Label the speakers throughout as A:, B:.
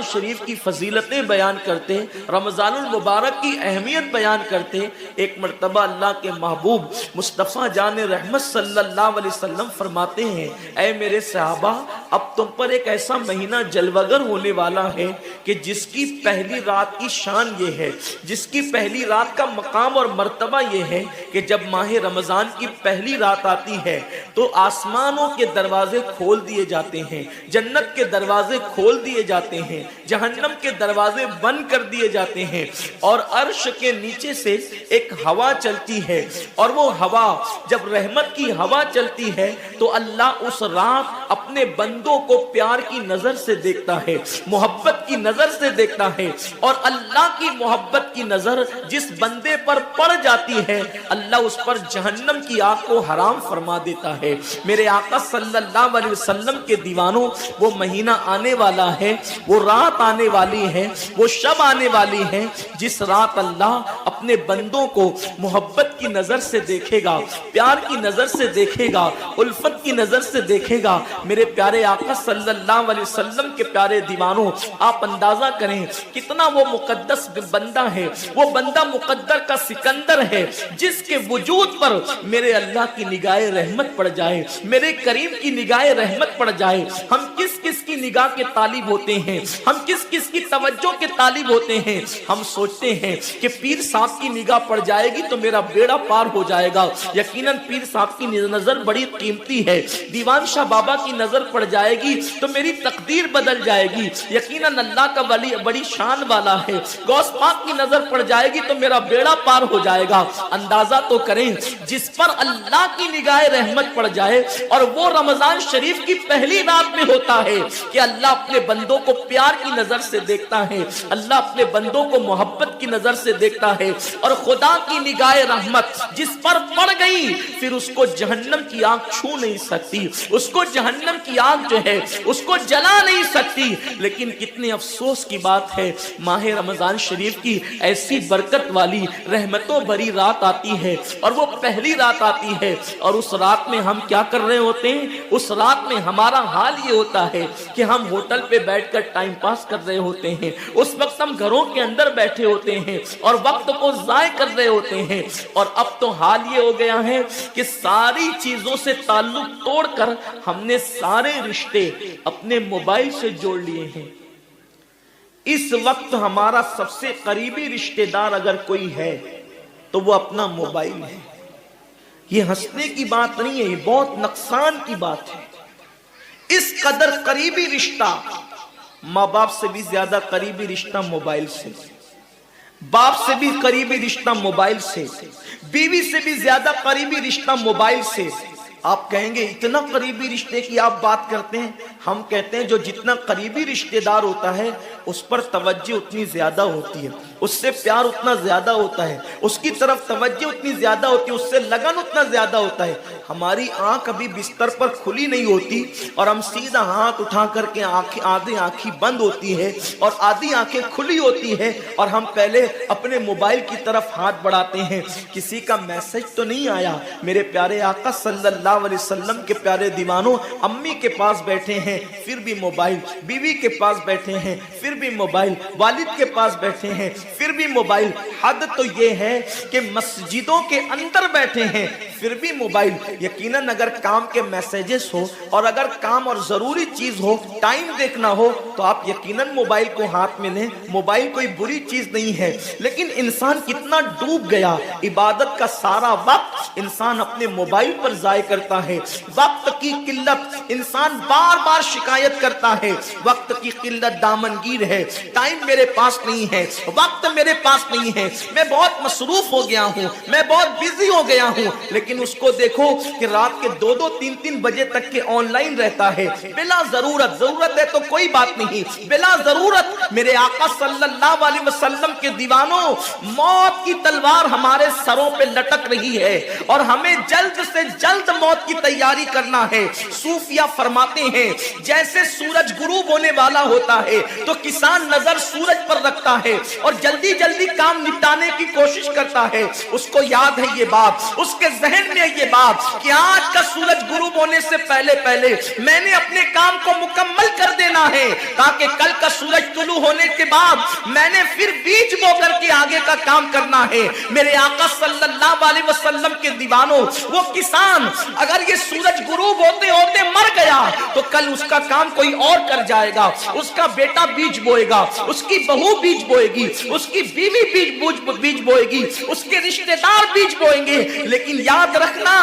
A: شریف کی فضیلتیں بیان کرتے، رمضان المبارک کی اہمیت بیان کرتے، ایک مرتبہ اللہ کے محبوب مصطفیٰ جان رحمت صلی اللہ علیہ وسلم فرماتے ہیں، اے میرے صحابہ، اب تم پر ایک ایسا مہینہ جلوگر ہونے والا ہے کہ جس کی پہلی رات کی شان یہ ہے، جس کی پہلی رات کا مقام اور مرتبہ یہ ہے کہ جب ماہ رمضان کی پہلی رات آتی ہے تو آسمانوں کے دروازے کھول دیے جاتے ہیں، جنت کے دروازے کھول دیے جاتے ہیں، جہنم کے دروازے بند کر دیے جاتے ہیں، اور عرش کے نیچے سے ایک ہوا چلتی ہے، اور وہ ہوا جب رحمت کی ہوا چلتی ہے تو اللہ اس رات اپنے بندوں کو پیار کی نظر سے دیکھتا ہے، محبت کی نظر سے دیکھتا ہے، اور اللہ کی محبت کی نظر جس بندے پر پڑ جاتی ہے اللہ اس پر جہنم کی آگ کو حرام فرما دیتا ہے۔ میرے آقا صلی اللہ علیہ وسلم کے دیوانوں، وہ مہینہ آنے والا ہے، وہ رات آنے والی ہے، وہ شب آنے والی ہے جس رات اللہ اپنے بندوں کو محبت کی نظر سے دیکھے گا، پیار کی نظر سے دیکھے گا، الفت کی نظر سے دیکھے گا۔ میرے پیارے آقا صلی اللہ علیہ وسلم کے پیارے دیوانوں، آپ اندازہ کریں کتنا وہ مقدس بندہ ہے، وہ بندہ مقدر کا سکندر ہے جس کے وجود پر میرے اللہ کی نگاہ رحمت پڑ جائے، میرے کریم کی نگاہ رحمت پڑ جائے۔ ہم کس کس کی نگاہ کے طالب ہوتے ہیں، ہم کس کس کی توجہ کے طالب ہوتے ہیں؟ ہم سوچتے ہیں کہ پیر صاحب کی نگاہ پڑ جائے گی تو میرا بیڑا پار ہو جائے گا۔ یقیناً پیر صاحب کی نظر بڑی قیمتی ہے، دیوان شاہ بابا کی نظر پڑ جائے گی تو میری تقدیر بدل جائے گی۔ یقیناً اللہ کا ولی بڑی شان والا ہے، غوث پاک کی نظر پڑ جائے گی تو میرا بیڑا پار ہو جائے گا۔ اندازہ تو کریں جس پر اللہ کی نگاہ رحمت پڑ جائے، اور وہ رمضان شریف کی پہلی رات میں ہوتا ہے کہ اللہ اپنے بندوں کو پیار کی نظر سے دیکھتا ہے، اللہ اپنے بندوں کو محبت کی نظر سے دیکھتا ہے، اور خدا کی نگاہ رحمت جس پر پڑ گئی پھر اس کو جہنم کی آگ چھو نہیں سکتی، اس کو جہنم کی آگ جو ہے اس کو جلا نہیں سکتی۔ لیکن کتنے افسوس کی بات ہے، ماہ رمضان شریف کی ایسی برکت والی رحمتوں بھری رات آتی ہے، اور وہ پہلی رات آتی ہے، اور اس رات میں ہم کیا کر رہے ہوتے ہیں؟ اس رات میں ہمارا حال یہ ہوتا ہے کہ ہم ہوٹل پہ بیٹھ کر ٹائم پاس کر رہے ہوتے ہیں، اس وقت ہم گھروں کے اندر بیٹھے ہوتے ہیں اور وقت کو ضائع کر رہے ہوتے ہیں۔ اور اب تو حال یہ ہو گیا ہے کہ ساری چیزوں سے تعلق توڑ کر ہم نے سارے رشتے اپنے موبائل سے جوڑ لیے ہیں۔ اس وقت ہمارا سب سے قریبی رشتہ دار اگر کوئی ہے تو وہ اپنا موبائل ہے۔ یہ ہنسنے کی بات نہیں ہے، یہ بہت نقصان کی بات ہے۔ اس قدر قریبی رشتہ، ماں باپ سے بھی زیادہ قریبی رشتہ موبائل سے، باپ سے بھی قریبی رشتہ موبائل سے، بیوی سے بھی زیادہ قریبی رشتہ موبائل سے۔ آپ کہیں گے اتنا قریبی رشتے کی آپ بات کرتے ہیں؟ ہم کہتے ہیں جو جتنا قریبی رشتہ دار ہوتا ہے اس پر توجہ اتنی زیادہ ہوتی ہے، اس سے پیار اتنا زیادہ ہوتا ہے، اس کی طرف توجہ اتنی زیادہ ہوتی ہے، اس سے لگن اتنا زیادہ ہوتا ہے۔ ہماری آنکھ ابھی بستر پر کھلی نہیں ہوتی اور ہم سیدھا ہاتھ اٹھا کر کے آدھی آنکھیں بند ہوتی ہے اور آدھی آنکھیں کھلی ہوتی ہے، اور ہم پہلے اپنے موبائل کی طرف ہاتھ بڑھاتے ہیں، کسی کا میسج تو نہیں آیا۔ میرے پیارے آقا صلی اللہ علیہ وسلم کے پیارے دیوانوں، امی کے پاس بیٹھے ہیں پھر بھی موبائل، بیوی کے پاس بیٹھے ہیں پھر بھی موبائل، والد کے پاس بیٹھے ہیں پھر بھی موبائل۔ حد تو یہ ہے کہ مسجدوں کے اندر بیٹھے ہیں پھر بھی موبائل۔ یقیناً اگر کام کے میسیجز ہو اور اگر کام اور ضروری چیز ہو، ٹائم دیکھنا ہو تو آپ یقیناً موبائل کو ہاتھ میں لیں، موبائل کوئی بری چیز نہیں ہے۔ لیکن انسان کتنا ڈوب گیا، عبادت کا سارا وقت انسان اپنے موبائل پر ضائع کرتا ہے۔ وقت کی قلت، انسان بار بار شکایت کرتا ہے، وقت کی قلت دامنگیر ہے، ٹائم میرے پاس نہیں ہے، وقت میرے پاس نہیں ہے، میں بہت مصروف ہو گیا ہوں، میں بہت بیزی ہو گیا ہوں۔ لیکن اس کو دیکھو کہ رات کے 2-2 3-3 بجے تک کے آن لائن رہتا ہے بلا ضرورت۔ ضرورت ہے تو کوئی بات نہیں، بلا ضرورت۔ میرے آقا صلی اللہ علیہ وسلم کے دیوانوں، موت کی تلوار ہمارے سروں پہ لٹک رہی ہے اور ہمیں جلد سے جلد موت کی تیاری کرنا ہے۔ صوفیہ فرماتے ہیں جیسے سورج غروب ہونے والا ہوتا ہے تو کسان نظر سورج پر رکھتا ہے اور جلدی جلدی کام مٹانے کی کوشش کرتا ہے اس کو یاد ہے یہ بات، اس کے ذہن میں یہ بات کہ آج کا سورج غروب ہونے سے پہلے پہلے میں نے اپنے کام کو مکمل کر دینا ہے، تاکہ کل کا سورج طلوع ہونے کے بعد میں نے پھر بیج بو کر کے آگے کا کام کرنا ہے۔ میرے آقا صلی اللہ علیہ وسلم کے دیوانوں، وہ کسان اگر یہ سورج غروب ہوتے ہوتے مر گیا تو کل اس کا کام کوئی اور کر جائے گا، اس کا بیٹا بیج بوئے گا، اس کی بہو بیج بوئے گی، اس کی بیوی بیج بوئے گی، اس کے رشتہ دار بیج بوئیں گے۔ لیکن یاد رکھنا،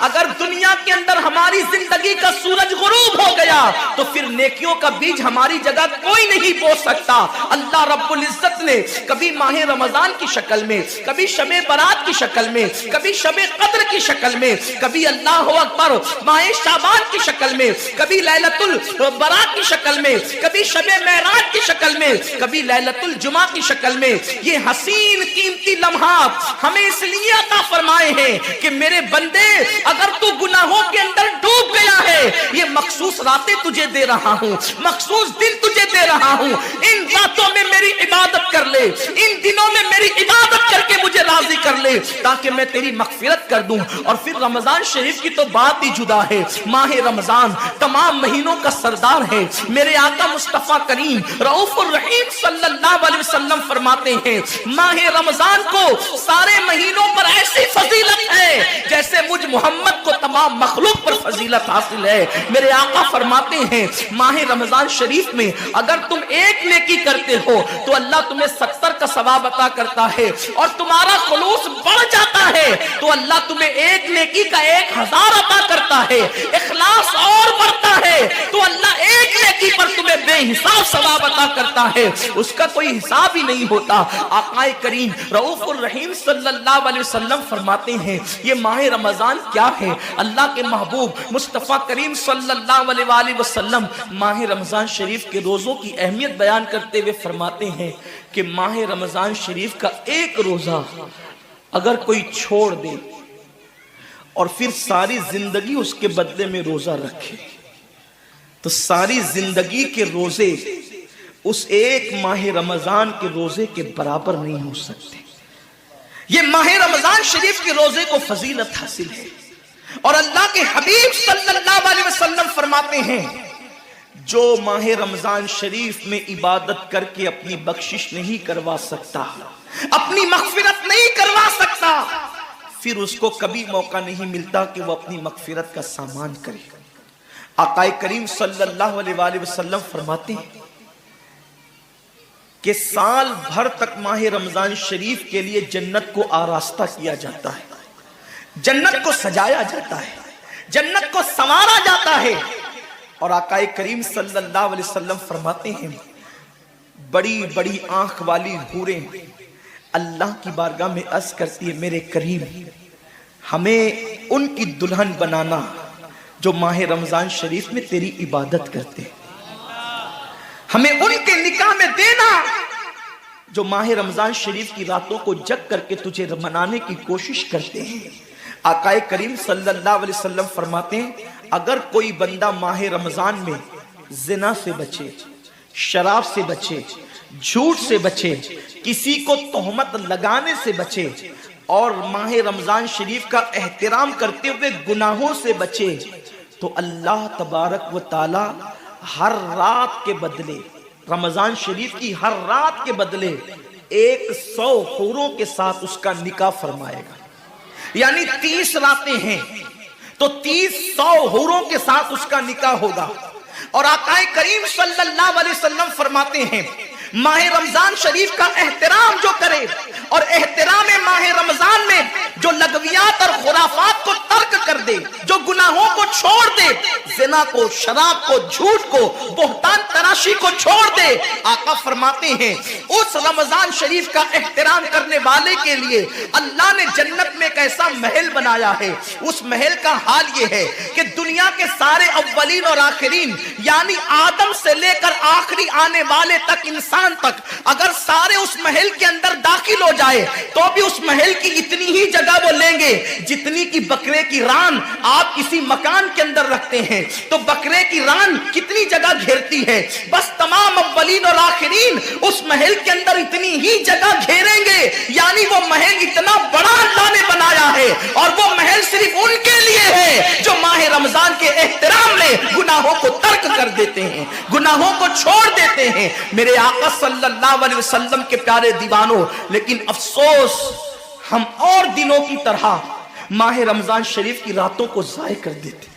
A: اگر دنیا کے اندر ہماری زندگی کا سورج غروب ہو گیا تو پھر نیکیوں کا بیج ہماری جگہ کوئی نہیں بو سکتا۔ اللہ رب العزت نے کبھی ماہ رمضان کی شکل میں، کبھی شب برات کی شکل میں، کبھی شب قدر کی شکل میں، کبھی اللہ اکبر ماہ شعبان کی شکل میں، کبھی لیلۃ البراء کی شکل میں، کبھی شب معراج کی شکل میں، کبھی لیلۃ الجمعہ کی شکل میں یہ حسین قیمتی لمحات ہمیں اس لیے عطا فرمائے ہیں کہ میرے بندے اگر تو گناہوں کے اندر ڈوب گیا ہے، یہ مخصوص راتیں تجھے دے رہا ہوں، مخصوص دن تجھے دے رہا ہوں، ان راتوں میں میری عبادت کر لے، ان دنوں میں میری عبادت کر کے مجھے راضی کر لے تاکہ میں تیری مغفرت کر دوں۔ اور پھر رمضان شریف کی تو بات ہی جدا ہے۔ ماہ رمضان تمام مہینوں کا سردار ہے۔ میرے آقا مصطفیٰ کریم رؤوف الرحیم صلی اللہ علیہ وسلم فرماتے ہیں ماہ رمضان کو سارے مہینوں پر ایسی فضیلت ہے جیسے مجھ محمد کو تمام مخلوق پر فضیلت حاصل ہے۔ میرے آقا فرماتے ہیں ماہ رمضان شریف میں اگر تم ایک نیکی کرتے ہو تو اللہ تمہیں 70 کا ثواب عطا کرتا ہے، اور تمہارا خلوص بڑھ جاتا ہے تو اللہ تمہیں ایک نیکی کا 1000 عطا کرتا ہے، اخلاص اور بڑھتا ہے تو اللہ ایک نیکی پر تمہیں بے حساب ثواب عطا کرتا ہے، اس کا کوئی حساب ہی نہیں ہوتا۔ آقا کریم رؤوف الرحیم صلی اللہ علیہ وسلم فرماتے ہیں یہ ماہ رمضان کیا ہے؟ اللہ کے محبوب مصطفیٰ کریم صلی اللہ علیہ وسلم ماہ رمضان شریف کے روزوں کی اہمیت بیان کرتے ہوئے فرماتے ہیں کہ ماہ رمضان شریف کا ایک روزہ اگر کوئی چھوڑ دے اور پھر ساری زندگی اس کے بدلے میں روزہ رکھے تو ساری زندگی کے روزے اس ایک ماہ رمضان کے روزے کے برابر نہیں ہو سکتے۔ یہ ماہ رمضان شریف کے روزے کو فضیلت حاصل ہے، اور اللہ کے حبیب صلی اللہ علیہ وسلم فرماتے ہیں جو ماہ رمضان شریف میں عبادت کر کے اپنی بخشش نہیں کروا سکتا، اپنی مغفرت نہیں کروا سکتا، پھر اس کو کبھی موقع نہیں ملتا کہ وہ اپنی مغفرت کا سامان کرے۔ آقا کریم صلی اللہ علیہ وسلم فرماتے ہیں کہ سال بھر تک ماہ رمضان شریف کے لیے جنت کو آراستہ کیا جاتا ہے، جنت کو سجایا جاتا ہے، جنت کو سنوارا جاتا ہے، اور آقا کریم صلی اللہ علیہ وسلم فرماتے ہیں بڑی بڑی آنکھ والی حوریں اللہ کی بارگاہ میں عرض کرتی ہے میرے کریم ہمیں ان کی دلہن بنانا جو ماہ رمضان شریف میں تیری عبادت کرتے، ہمیں ان کے نکاح میں دینا جو ماہ رمضان شریف کی راتوں کو جگ کر کے تجھے منانے کی کوشش کرتے ہیں۔ آقا کریم صلی اللہ علیہ وسلم فرماتے ہیں اگر کوئی بندہ ماہ رمضان میں زنا سے بچے، شراب سے بچے، جھوٹ سے بچے، کسی کو تہمت لگانے سے بچے، اور ماہ رمضان شریف کا احترام کرتے ہوئے گناہوں سے بچے تو اللہ تبارک و تعالی ہر رات کے بدلے، رمضان شریف کی ہر رات کے بدلے 100 حوروں کے ساتھ اس کا نکاح فرمائے گا۔ یعنی 30 راتیں ہیں تو 100 حوروں کے ساتھ اس کا نکاح ہوگا۔ اور آقا کریم صلی اللہ علیہ وسلم فرماتے ہیں ماہ رمضان شریف کا احترام جو کرے اور احترام ماہ رمضان میں جو لغویات اور خرافات کو ترک کر دے، جو گناہوں کو چھوڑ دے، زنا کو، شراب کو، جھوٹ کو، بہتان تراشی کو چھوڑ دے، آقا فرماتے ہیں اس رمضان شریف کا احترام کرنے والے کے لیے اللہ نے جنت میں ایک ایسا محل بنایا ہے۔ اس محل کا حال یہ ہے کہ دنیا کے سارے اولین اور آخرین یعنی آدم سے لے کر آخری آنے والے تک انسان تک اگر سارے اس محل کے اندر داخل ہو جائے تو بھی اس محل کی اتنی ہی جگہ جگہ وہ لیں گے جتنی کی بکرے کی ران آپ کسی مکان کے اندر رکھتے ہیں تو بکرے کی ران کتنی جگہ گھیرتی ہے، بس تمام اولین اور آخرین اس محل کے اندر اتنی ہی جگہ گھیریں گے، یعنی وہ محل اتنا بڑا اللہ نے بنایا ہے اور وہ محل صرف ان کے لیے ہے جو ماہ رمضان کے احترام میں گناہوں کو ترک کر دیتے ہیں، گناہوں کو چھوڑ دیتے ہیں۔ میرے آقا صلی اللہ علیہ وسلم کے پیارے دیوانوں، لیکن افسوس ہم اور دنوں کی طرح ماہ رمضان شریف کی راتوں کو ضائع کر دیتے۔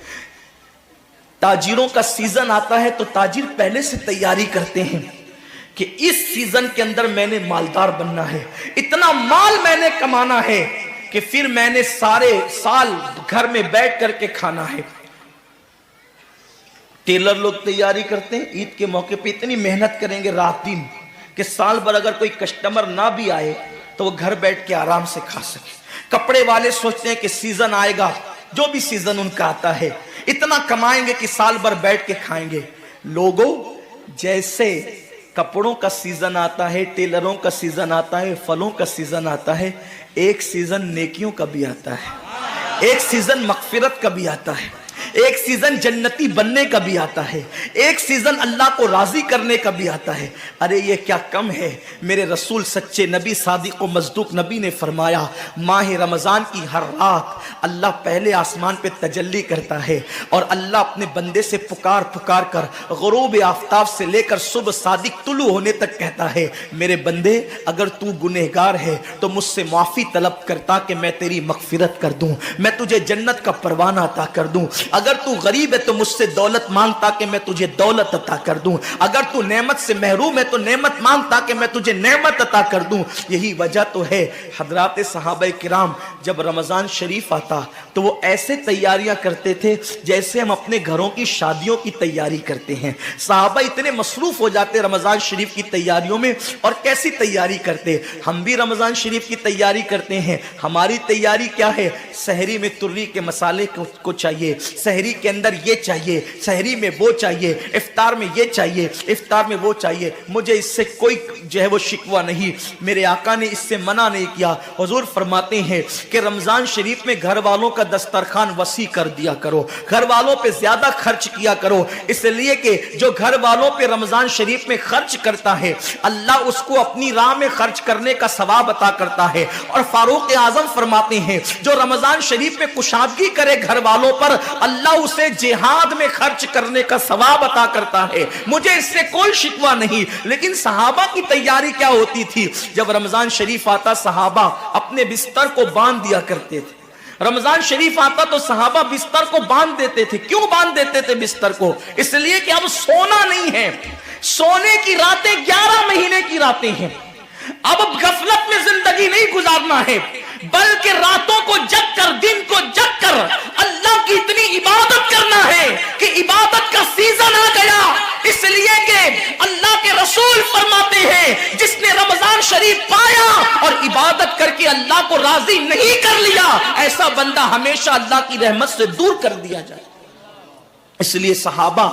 A: تاجروں کا سیزن آتا ہے تو تاجر پہلے سے تیاری کرتے ہیں کہ اس سیزن کے اندر میں نے مالدار بننا ہے، اتنا مال میں نے کمانا ہے کہ پھر میں نے سارے سال گھر میں بیٹھ کر کے کھانا ہے۔ ٹیلر لوگ تیاری کرتے ہیں، عید کے موقع پہ اتنی محنت کریں گے رات دن کہ سال بھر اگر کوئی کسٹمر نہ بھی آئے تو وہ گھر بیٹھ کے آرام سے کھا سکے۔ کپڑے والے سوچتے ہیں کہ سیزن آئے گا، جو بھی سیزن ان کا آتا ہے اتنا کمائیں گے کہ سال بھر بیٹھ کے کھائیں گے۔ لوگوں، جیسے کپڑوں کا سیزن آتا ہے، ٹیلروں کا سیزن آتا ہے، پھلوں کا سیزن آتا ہے، ایک سیزن نیکیوں کا بھی آتا ہے، ایک سیزن مغفرت کا بھی آتا ہے، ایک سیزن جنتی بننے کا بھی آتا ہے، ایک سیزن اللہ کو راضی کرنے کا بھی آتا ہے۔ ارے یہ کیا کم ہے؟ میرے رسول سچے نبی صادق و مصدوق نبی نے فرمایا ماہ رمضان کی ہر رات اللہ پہلے آسمان پہ تجلی کرتا ہے اور اللہ اپنے بندے سے پکار پکار کر غروب آفتاب سے لے کر صبح صادق طلوع ہونے تک کہتا ہے میرے بندے اگر تو گنہگار ہے تو مجھ سے معافی طلب کرتا کہ میں تیری مغفرت کر دوں، میں تجھے جنت کا پروانہ عطا کر دوں۔ اگر تو غریب ہے تو مجھ سے دولت مانگتا کہ میں تجھے دولت عطا کر دوں، اگر تو نعمت سے محروم ہے تو نعمت مانگتا کہ میں تجھے نعمت عطا کر دوں۔ یہی وجہ تو ہے حضرات صحابہ کرام جب رمضان شریف آتا تو وہ ایسے تیاریاں کرتے تھے جیسے ہم اپنے گھروں کی شادیوں کی تیاری کرتے ہیں۔ صحابہ اتنے مصروف ہو جاتے رمضان شریف کی تیاریوں میں، اور کیسی تیاری کرتے؟ ہم بھی رمضان شریف کی تیاری کرتے ہیں۔ ہماری تیاری کیا ہے؟ سحری میں تری کے مسالے کو چاہیے، سحری کے اندر یہ چاہیے، سحری میں وہ چاہیے، افطار میں یہ چاہیے، افطار میں وہ چاہیے۔ مجھے اس سے کوئی جو ہے وہ شکوہ نہیں، میرے آقا نے اس سے منع نہیں کیا۔ حضور فرماتے ہیں کہ رمضان شریف میں گھر والوں کا دسترخوان وسیع کر دیا کرو، گھر والوں پہ زیادہ خرچ کیا کرو، اس لیے کہ جو گھر والوں پہ رمضان شریف میں خرچ کرتا ہے اللہ اس کو اپنی راہ میں خرچ کرنے کا ثواب عطا کرتا ہے۔ اور فاروق اعظم فرماتے ہیں جو رمضان شریف میں کشادگی کرے گھر والوں پر اللہ اسے جہاد میں خرچ کرنے کا ثواب عطا کرتا ہے۔ مجھے اس سے کوئی شکوہ نہیں، لیکن صحابہ کی تیاری کیا ہوتی تھی؟ جب رمضان شریف آتا صحابہ اپنے بستر کو باندھ دیا کرتے تھے۔ رمضان شریف آتا تو صحابہ بستر کو باندھ دیتے تھے۔ کیوں باندھ دیتے تھے بستر کو؟ اس لیے کہ اب سونا نہیں ہے، سونے کی راتیں 11 مہینے کی راتیں ہیں، اب غفلت میں زندگی نہیں گزارنا ہے، بلکہ راتوں کو جگ کر دن کو جگ کر اللہ کی اتنی عبادت کرنا ہے کہ عبادت کا سیزن آ گیا۔ اس لیے کہ اللہ کے رسول فرماتے ہیں جس نے رمضان شریف پایا اور عبادت کر کے اللہ کو راضی نہیں کر لیا ایسا بندہ ہمیشہ اللہ کی رحمت سے دور کر دیا جائے۔ اس لیے صحابہ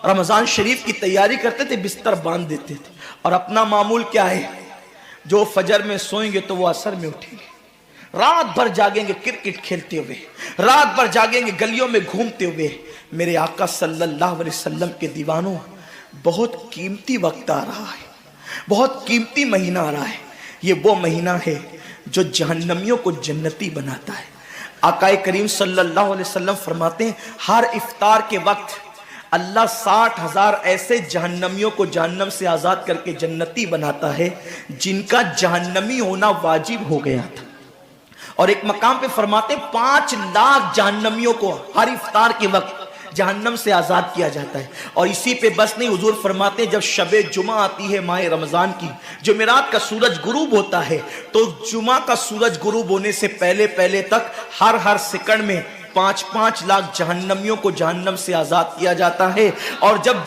A: رمضان شریف کی تیاری کرتے تھے، بستر باندھ دیتے تھے، اور اپنا معمول کیا ہے؟ جو فجر میں سوئیں گے تو وہ عصر میں اٹھیں گے، رات بھر جاگیں گے کرکٹ کھیلتے ہوئے، رات بھر جاگیں گے گلیوں میں گھومتے ہوئے۔ میرے آقا صلی اللہ علیہ وسلم کے دیوانوں، بہت قیمتی وقت آ رہا ہے، بہت قیمتی مہینہ آ رہا ہے۔ یہ وہ مہینہ ہے جو جہنمیوں کو جنتی بناتا ہے۔ آقا کریم صلی اللہ علیہ وسلم فرماتے ہیں ہر افطار کے وقت اللہ 60,000 ایسے جہنمیوں کو جہنم سے آزاد کر کے جنتی بناتا ہے جن کا جہنمی ہونا واجب ہو گیا تھا۔ اور ایک مقام پہ فرماتے 5 لاکھ جہنمیوں کو ہر افطار کے وقت جہنم سے آزاد کیا جاتا ہے۔ اور اسی پہ بس نہیں، حضور فرماتے ہیں جب شب جمعہ آتی ہے ماہ رمضان کی، جمعرات کا سورج غروب ہوتا ہے، تو جمعہ کا سورج غروب ہونے سے پہلے تک ہر سیکنڈ میں 5 لاکھ جہنمیوں کو جہنم سے آزاد کیا جاتا ہے۔ اور جب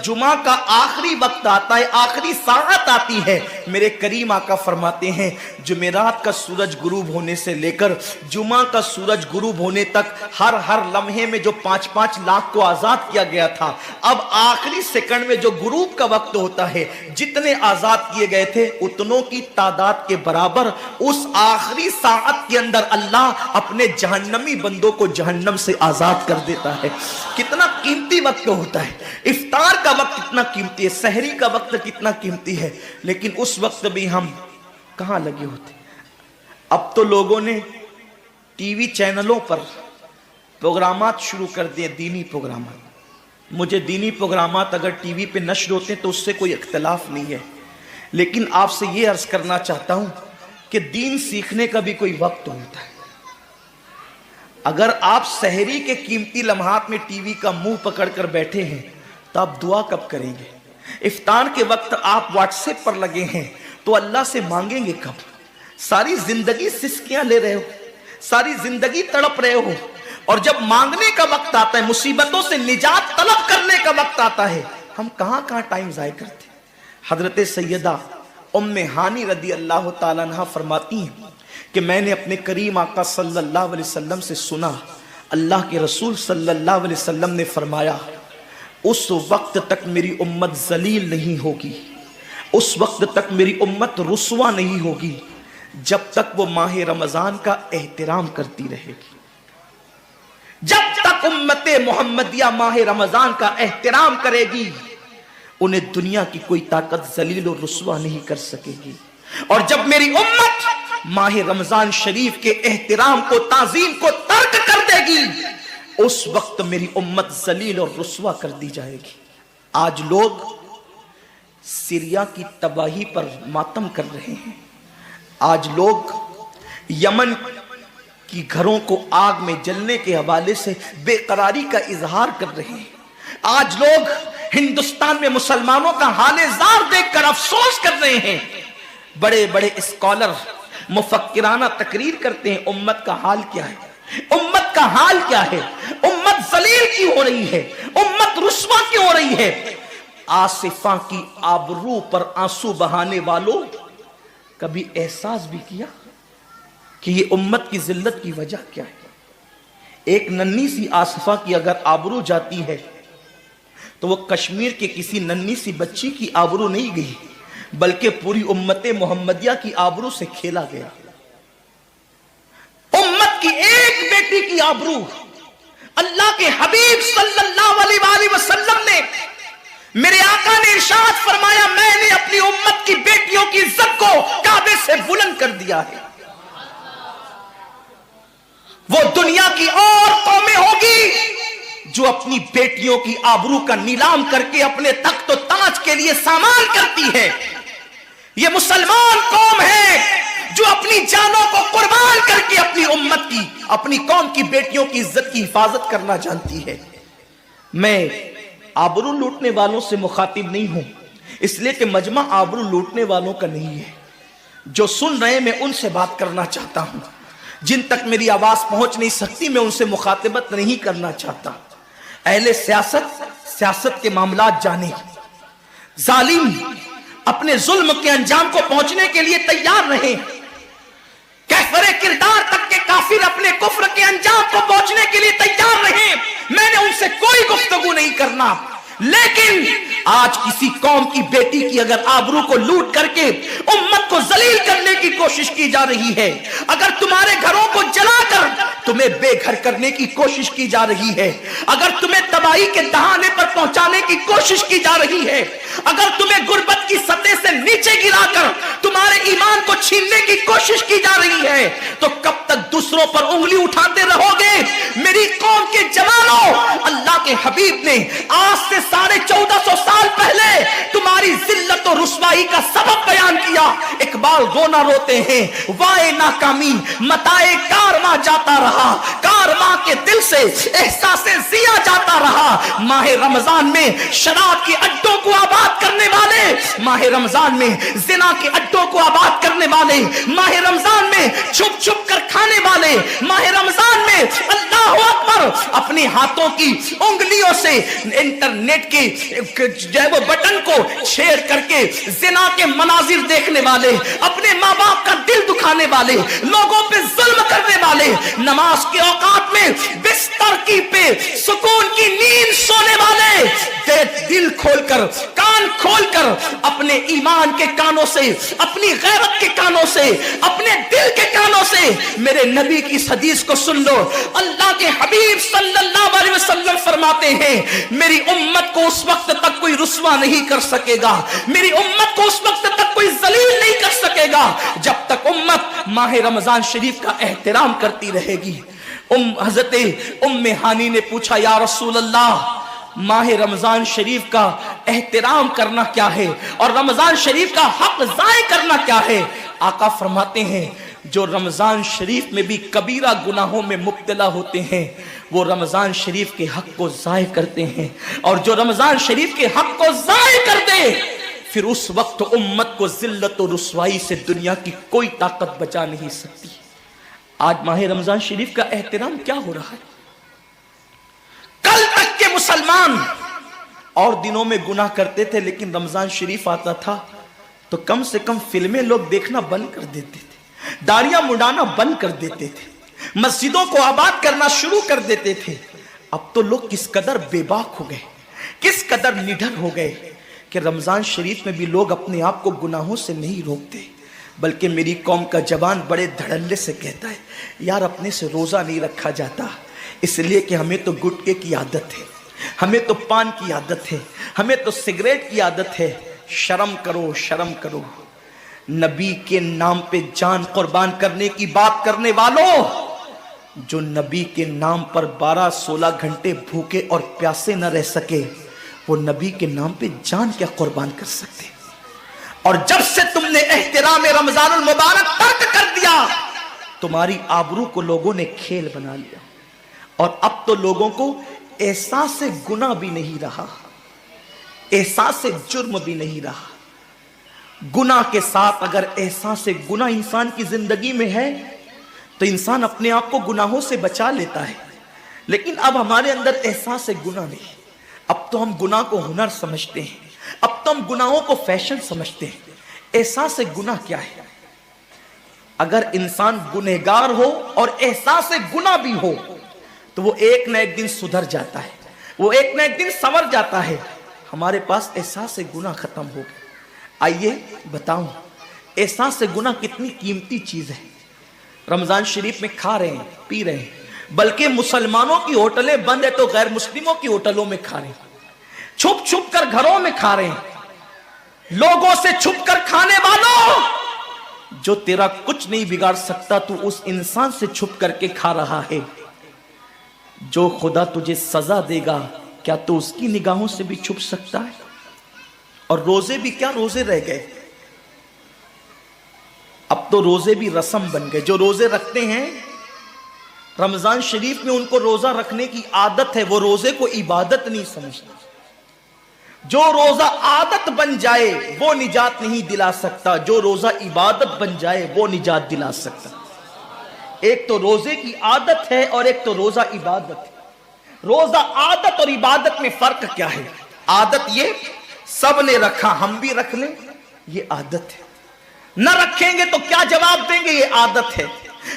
A: جمعہ کا آخری وقت آتا ہے، آخری ساعت آتی ہے، میرے کریم آقا فرماتے ہیں جمعرات کا سورج غروب ہونے سے لے کر جمعہ کا سورج غروب ہونے تک ہر لمحے میں جو 5-5 لاکھ کو آزاد کیا گیا تھا، اب آخری سیکنڈ میں جو غروب کا وقت ہوتا ہے جتنے آزاد کیے گئے تھے اتنوں کی تعداد کے برابر اس آخری ساعت کے اندر اللہ اپنے جہنمی بندوں کو جہنم سے آزاد کر دیتا ہے۔ کتنا قیمتی وقت ہوتا ہے، افطار کا وقت کتنا قیمتی ہے، سحری کا وقت کتنا قیمتی ہے، لیکن اس وقت بھی ہم کہاں لگے ہوتے۔ اب تو لوگوں نے ٹی وی چینلوں پر پروگرامات شروع کر دیے، دینی پروگرامات۔ مجھے دینی پروگرامات اگر ٹی وی پہ نشر ہوتے ہیں تو اس سے کوئی اختلاف نہیں ہے، لیکن آپ سے یہ عرض کرنا چاہتا ہوں کہ دین سیکھنے کا بھی کوئی وقت ہوتا ہے۔ اگر آپ سحری کے قیمتی لمحات میں ٹی وی کا منہ پکڑ کر بیٹھے ہیں تو آپ دعا کب کریں گے؟ افطار کے وقت آپ واٹس ایپ پر لگے ہیں تو اللہ سے مانگیں گے کب؟ ساری زندگی سسکیاں لے رہے ہو، ساری زندگی تڑپ رہے ہو، اور جب مانگنے کا وقت آتا ہے، مصیبتوں سے نجات طلب کرنے کا وقت آتا ہے، ہم کہاں ٹائم ضائع کرتے ہیں۔ حضرت سیدہ ام ہانی رضی اللہ تعالیٰ عنہ فرماتی ہیں کہ میں نے اپنے کریم آقا صلی اللہ علیہ وسلم سے سنا، اللہ کے رسول صلی اللہ علیہ وسلم نے فرمایا اس وقت تک میری امت ذلیل نہیں ہوگی، اس وقت تک میری امت رسوا نہیں ہوگی جب تک وہ ماہ رمضان کا احترام کرتی رہے گی۔ جب تک امت محمدیہ ماہ رمضان کا احترام کرے گی انہیں دنیا کی کوئی طاقت ذلیل و رسوا نہیں کر سکے گی، اور جب میری امت ماہ رمضان شریف کے احترام کو، تعظیم کو ترک کر دے گی اس وقت میری امت ذلیل اور رسوا کر دی جائے گی۔ آج لوگ سیریا کی تباہی پر ماتم کر رہے ہیں، آج لوگ یمن کی گھروں کو آگ میں جلنے کے حوالے سے بے قراری کا اظہار کر رہے ہیں، آج لوگ ہندوستان میں مسلمانوں کا حال زار دیکھ کر افسوس کر رہے ہیں۔ بڑے بڑے اسکالر مفکرانہ تقریر کرتے ہیں، امت کا حال کیا ہے، امت کا حال کیا ہے، امت ذلیل کیوں ہو رہی ہے، امت رسوا کیوں ہو رہی ہے۔ آصفہ کی آبرو پر آنسو بہانے والوں کبھی احساس بھی کیا کہ یہ امت کی ذلت کی وجہ کیا ہے؟ ایک ننھی سی آصفہ کی اگر آبرو جاتی ہے تو وہ کشمیر کے کسی ننھی سی بچی کی آبرو نہیں گئی بلکہ پوری امت محمدیہ کی آبرو سے کھیلا گیا۔ امت کی ایک بیٹی کی آبرو، اللہ کے حبیب صلی اللہ علیہ وسلم نے، میرے آقا نے ارشاد فرمایا میں نے اپنی امت کی بیٹیوں کی عزت کو کعبے سے بلند کر دیا ہے۔ وہ دنیا کی اور قومیں ہوگی جو اپنی بیٹیوں کی آبرو کا نیلام کر کے اپنے تخت و تاج کے لیے سامان کرتی ہے، یہ مسلمان قوم ہے جو اپنی جانوں کو قربان کر کے اپنی امت کی، اپنی قوم کی بیٹیوں کی عزت کی حفاظت کرنا جانتی ہے۔ میں آبرو لوٹنے والوں سے مخاطب نہیں ہوں، اس لیے کہ مجمع آبرو لوٹنے والوں کا نہیں ہے۔ جو سن رہے میں ان سے بات کرنا چاہتا ہوں، جن تک میری آواز پہنچ نہیں سکتی میں ان سے مخاطبت نہیں کرنا چاہتا۔ اہل سیاست کے معاملات جانے، ظالم اپنے ظلم کے انجام کو پہنچنے کے لیے تیار رہے، کفر کردار تک کے کافر اپنے کفر کے انجام کو پہنچنے کے لیے تیار رہے۔ میں نے ان سے کوئی گفتگو نہیں کرنا، لیکن آج کسی قوم کی بیٹی کی اگر آبرو کو لوٹ کر کے امت کو ذلیل کرنے کی کوشش کی جا رہی ہے، اگر تمہارے گھروں کو جلا کر تمہیں بے گھر کرنے کی کوشش کی جا رہی ہے، اگر تمہیں تباہی کے دہانے پر پہنچانے کی کوشش کی جا رہی ہے، اگر تمہیں غربت کی سطح سے نیچے گرا کر تمہارے ایمان کو چھیننے کی کوشش کی جا رہی ہے، تو کب تک دوسروں پر انگلی اٹھاتے رہو گے؟ میری قوم کے جوانوں، اللہ کے حبیب نے آج سے 1450 سال پہلے تمہاری ذلت و رسوائی کا سبب بیان کیا۔ اقبال رونا روتے ہیں، وائے ناکامی متائے کارواں جاتا رہا، کارواں کے دل سے احساس زیا جاتا رہا۔ ماہ رمضان میں شراب کے اڈوں کو آباد کرنے والے، ماہ رمضان میں زنا کے اڈوں کو آباد کرنے والے، ماہ رمضان میں چھپ چھپ کر کھانے والے، ماہ رمضان میں اللہ اکبر اپنے ہاتھوں کی انگلیوں سے انٹرنیٹ کے جو ہے وہ بٹن کو چھیڑ کر کے زنا کے مناظر دیکھنے والے، اپنے ماں باپ کا دل دکھانے والے، لوگوں پہ ظلم کرنے والے، نماز کے اوقات میں بستر کی پہ سکون کی نیند سونے والے، دل کھول کر، کان کھول کر، اپنے ایمان کے کانوں سے، اپنی غیرت کے کانوں سے، اپنے دل کے کانوں سے میرے نبی کی اس حدیث کو سن لو۔ اللہ کے حبیب صلی اللہ علیہ وسلم فرماتے ہیں میری امت کو اس وقت تک کوئی رسوا نہیں کر سکے گا، میری امت کو اس وقت تک کوئی ذلیل نہیں کر سکے گا جب تک امت ماہ رمضان شریف کا احترام کرتی رہے گی۔ حضرت ام ہانی نے پوچھا یا رسول اللہ ماہ رمضان شریف کا احترام کرنا کیا ہے اور رمضان شریف کا حق ضائع کرنا کیا ہے؟ آقا فرماتے ہیں جو رمضان شریف میں بھی کبیرہ گناہوں میں مبتلا ہوتے ہیں وہ رمضان شریف کے حق کو ضائع کرتے ہیں، اور جو رمضان شریف کے حق کو ضائع کر دے پھر اس وقت امت کو ذلت و رسوائی سے دنیا کی کوئی طاقت بچا نہیں سکتی۔ آج ماہ رمضان شریف کا احترام کیا ہو رہا ہے؟ کل تک کے مسلمان اور دنوں میں گناہ کرتے تھے، لیکن رمضان شریف آتا تھا تو کم سے کم فلمیں لوگ دیکھنا بند کر دیتے تھے، داڑیاں مڈانا بند کر دیتے تھے، مسجدوں کو آباد کرنا شروع کر دیتے تھے۔ اب تو لوگ کس قدر بے باک ہو گئے، کس قدر نڈر ہو گئے کہ رمضان شریف میں بھی لوگ اپنے آپ کو گناہوں سے نہیں روکتے، بلکہ میری قوم کا جوان بڑے دھڑلے سے کہتا ہے یار اپنے سے روزہ نہیں رکھا جاتا، اس لیے کہ ہمیں تو گٹکے کی عادت ہے، ہمیں تو پان کی عادت ہے، ہمیں تو سگریٹ کی عادت ہے۔ شرم کرو، شرم کرو، نبی کے نام پہ جان قربان کرنے کی بات کرنے والوں، جو نبی کے نام پر 12-16 گھنٹے بھوکے اور پیاسے نہ رہ سکے وہ نبی کے نام پہ جان کیا قربان کر سکتے؟ اور جب سے تم نے احترام رمضان المبارک ترک کر دیا تمہاری آبرو کو لوگوں نے کھیل بنا لیا، اور اب تو لوگوں کو احساس گناہ بھی نہیں رہا، احساس جرم بھی نہیں رہا۔ گناہ کے ساتھ اگر احساس گناہ انسان کی زندگی میں ہے تو انسان اپنے آپ کو گناہوں سے بچا لیتا ہے، لیکن اب ہمارے اندر احساس گناہ نہیں، اب تو ہم گناہ کو ہنر سمجھتے ہیں، اب تو ہم گناہوں کو فیشن سمجھتے ہیں۔ احساس گناہ کیا ہے؟ اگر انسان گنہگار ہو اور احساس گناہ بھی ہو تو وہ ایک نہ ایک دن سدھر جاتا ہے، وہ ایک نہ ایک دن سنور جاتا ہے۔ ہمارے پاس احساس گناہ ختم ہو گیا۔ آئیے بتاؤں احساس گناہ کتنی قیمتی چیز ہے۔ رمضان شریف میں کھا رہے ہیں، پی رہے ہیں، بلکہ مسلمانوں کی ہوٹلیں بند ہے تو غیر مسلموں کی ہوٹلوں میں کھا رہے ہیں، چھپ چھپ کر گھروں میں کھا رہے ہیں۔ لوگوں سے چھپ کر کھانے والوں، جو تیرا کچھ نہیں بگاڑ سکتا تو اس انسان سے چھپ کر کے کھا رہا ہے۔ جو خدا تجھے سزا دے گا کیا تو اس کی نگاہوں سے بھی چھپ سکتا ہے؟ اور روزے بھی کیا روزے رہ گئے، اب تو روزے بھی رسم بن گئے۔ جو روزے رکھتے ہیں رمضان شریف میں ان کو روزہ رکھنے کی عادت ہے، وہ روزے کو عبادت نہیں سمجھتے۔ جو روزہ عادت بن جائے وہ نجات نہیں دلا سکتا، جو روزہ عبادت بن جائے وہ نجات دلا سکتا۔ ایک تو روزے کی عادت ہے اور ایک تو روزہ عبادت ہے۔ روزہ عادت اور عبادت میں فرق کیا ہے؟ عادت یہ سب نے رکھا ہم بھی رکھ لیں، یہ عادت ہے۔ نہ رکھیں گے تو کیا جواب دیں گے، یہ عادت ہے۔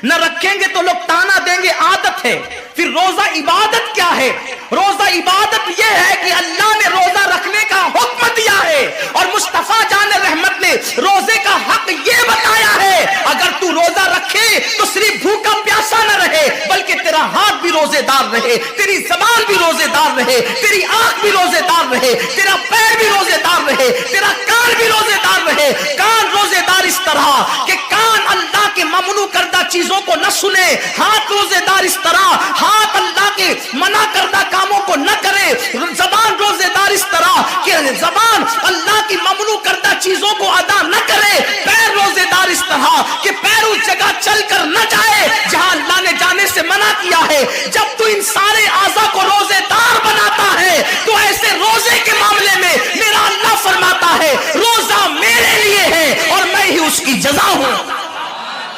A: نہ رکھیں گے تو لوگ تانا دیں گے، عادت ہے۔ پھر روزہ عبادت کیا ہے؟ روزہ عبادت یہ ہے کہ اللہ نے روزہ رکھنے کا حکم دیا ہے اور مصطفیٰ جان رحمت نے روزے کا حق یہ بتایا ہے اگر تو روزہ رکھے تو صرف بھوکا پیاسا نہ رہے بلکہ تیرا ہاتھ بھی روزے دار رہے، تیری زبان بھی روزے دار رہے، تیری آنکھ بھی روزے دار رہے، تیرا پیر بھی روزے دار رہے، تیرا کان بھی روزے دار رہے۔ کان روزے دار اس طرح کہ کان اللہ کے ممنوع کردہ چیزوں کو نہ سنے، ہاتھ روزے دار اس طرح ہاتھ اللہ کے منع کردہ کاموں کو نہ کرے، زبان روزے دار اس طرح کہ زبان اللہ کی ممنوع کردہ چیزوں کو ادا نہ کرے، پیر روزے دار اس طرح کہ پیر اس جگہ چل کر نہ جائے جہاں اللہ نے جانے سے منع کیا ہے۔ جب تو ان سارے اعضاء کو روزے دار بناتا ہے تو ایسے روزے کے معاملے میں میرا اللہ فرماتا ہے روزہ میرے لیے ہے اور میں ہی اس کی جزا ہوں۔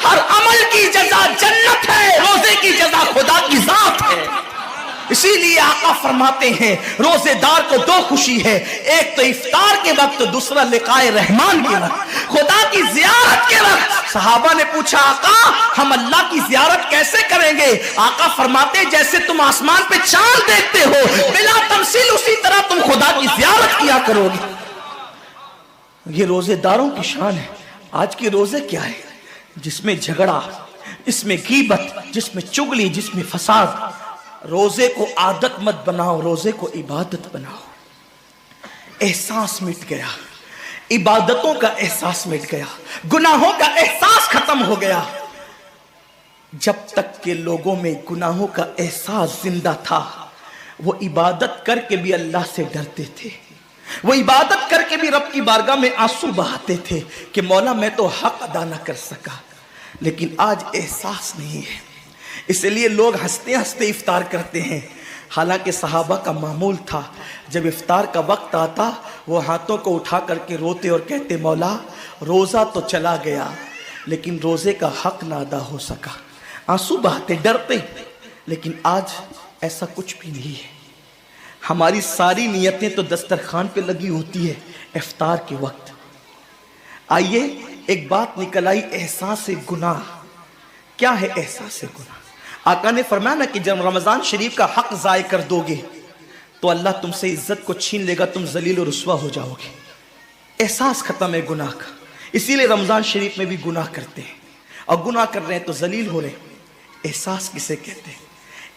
A: ہر عمل کی جزا جنت ہے، روزے کی جزا خدا کی ذات ہے۔ اسی لیے آقا فرماتے ہیں روزے دار کو دو خوشی ہے، ایک تو افطار کے وقت، دوسرا لقائے رحمان کے وقت، خدا کی زیارت کے وقت۔ صحابہ نے پوچھا آقا ہم اللہ کی زیارت کیسے کریں گے؟ آقا فرماتے ہیں جیسے تم آسمان پہ چاند دیکھتے ہو بلا تمثیل، اسی طرح تم خدا کی زیارت کیا کرو گے۔ یہ روزے داروں کی شان ہے۔ آج کے روزے کیا ہے؟ جس میں جھگڑا، جس میں غیبت، جس میں چگلی، جس میں فساد۔ روزے کو عادت مت بناؤ، روزے کو عبادت بناؤ۔ احساس مٹ گیا، عبادتوں کا احساس مٹ گیا، گناہوں کا احساس ختم ہو گیا۔ جب تک کہ لوگوں میں گناہوں کا احساس زندہ تھا وہ عبادت کر کے بھی اللہ سے ڈرتے تھے، وہ عبادت کر کے بھی رب کی بارگاہ میں آنسو بہاتے تھے کہ مولا میں تو حق ادا نہ کر سکا۔ لیکن آج احساس نہیں ہے، اس لیے لوگ ہنستے ہنستے افطار کرتے ہیں۔ حالانکہ صحابہ کا معمول تھا جب افطار کا وقت آتا وہ ہاتھوں کو اٹھا کر کے روتے اور کہتے مولا روزہ تو چلا گیا لیکن روزے کا حق نہ ادا ہو سکا، آنسو بہاتے ڈرتے۔ لیکن آج ایسا کچھ بھی نہیں ہے، ہماری ساری نیتیں تو دسترخوان پہ لگی ہوتی ہے افطار کے وقت۔ آئیے ایک بات نکل آئی، احساس گناہ۔ کیا ہے احساس گناہ؟ آقا نے فرمایا نا کہ جب رمضان شریف کا حق ضائع کر دو گے تو اللہ تم سے عزت کو چھین لے گا، تم ذلیل و رسوا ہو جاؤ گے۔ احساس ختم ہے گناہ کا، اسی لیے رمضان شریف میں بھی گناہ کرتے ہیں، اور گناہ کر رہے ہیں تو ذلیل ہو رہے ہیں۔ احساس کسے کہتے ہیں؟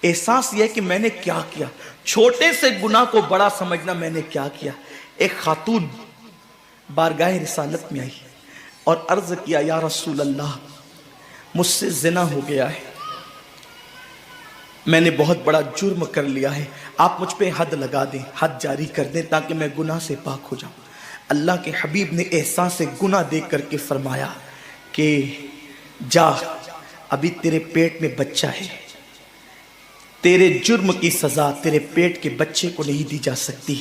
A: احساس یہ ہے کہ میں نے کیا کیا، چھوٹے سے گناہ کو بڑا سمجھنا میں نے کیا کیا۔ ایک خاتون بارگاہ رسالت میں آئی اور عرض کیا یا رسول اللہ مجھ سے زنا ہو گیا ہے، میں نے بہت بڑا جرم کر لیا ہے، آپ مجھ پہ حد لگا دیں، حد جاری کر دیں تاکہ میں گناہ سے پاک ہو جاؤں۔ اللہ کے حبیب نے احساس گناہ دیکھ کر کے فرمایا کہ جا ابھی تیرے پیٹ میں بچہ ہے، تیرے جرم کی سزا تیرے پیٹ کے بچے کو نہیں دی جا سکتی،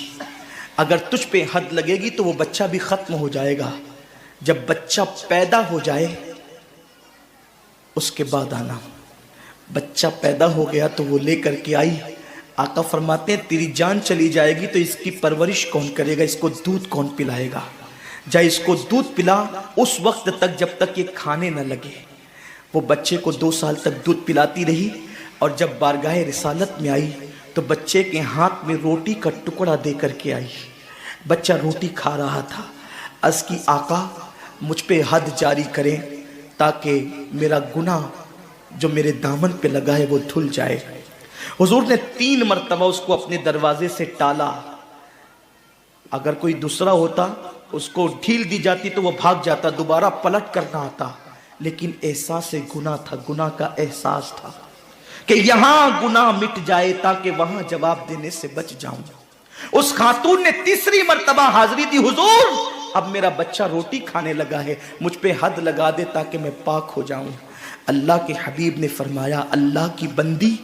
A: اگر تجھ پہ حد لگے گی تو وہ بچہ بھی ختم ہو جائے گا، جب بچہ پیدا ہو جائے اس کے بعد آنا۔ بچہ پیدا ہو گیا تو وہ لے کر کے آئی، آقا فرماتے ہیں تیری جان چلی جائے گی تو اس کی پرورش کون کرے گا، اس کو دودھ کون پلائے گا؟ جا اس کو دودھ پلا اس وقت تک جب تک یہ کھانے نہ لگے۔ وہ بچے کو 2 سال تک دودھ پلاتی رہی، اور جب بارگاہ رسالت میں آئی تو بچے کے ہاتھ میں روٹی کا ٹکڑا دے کر کے آئی۔ بچہ روٹی کھا رہا تھا، عرض کی آقا مجھ پہ حد جاری کریں تاکہ میرا گناہ جو میرے دامن پہ لگا ہے وہ دھل جائے۔ حضور نے 3 مرتبہ اس کو اپنے دروازے سے ٹالا، اگر کوئی دوسرا ہوتا اس کو ڈھیل دی جاتی تو وہ بھاگ جاتا، دوبارہ پلٹ کرنا آتا، لیکن احساس گناہ تھا، گناہ کا احساس تھا کہ یہاں گناہ مٹ جائے تاکہ وہاں جواب دینے سے بچ جاؤں۔ اس خاتون نے 3 مرتبہ حاضری دی، حضور اب میرا بچہ روٹی کھانے لگا ہے، مجھ پہ حد لگا دے تاکہ میں پاک ہو جاؤں۔ اللہ کے حبیب نے فرمایا اللہ کی بندی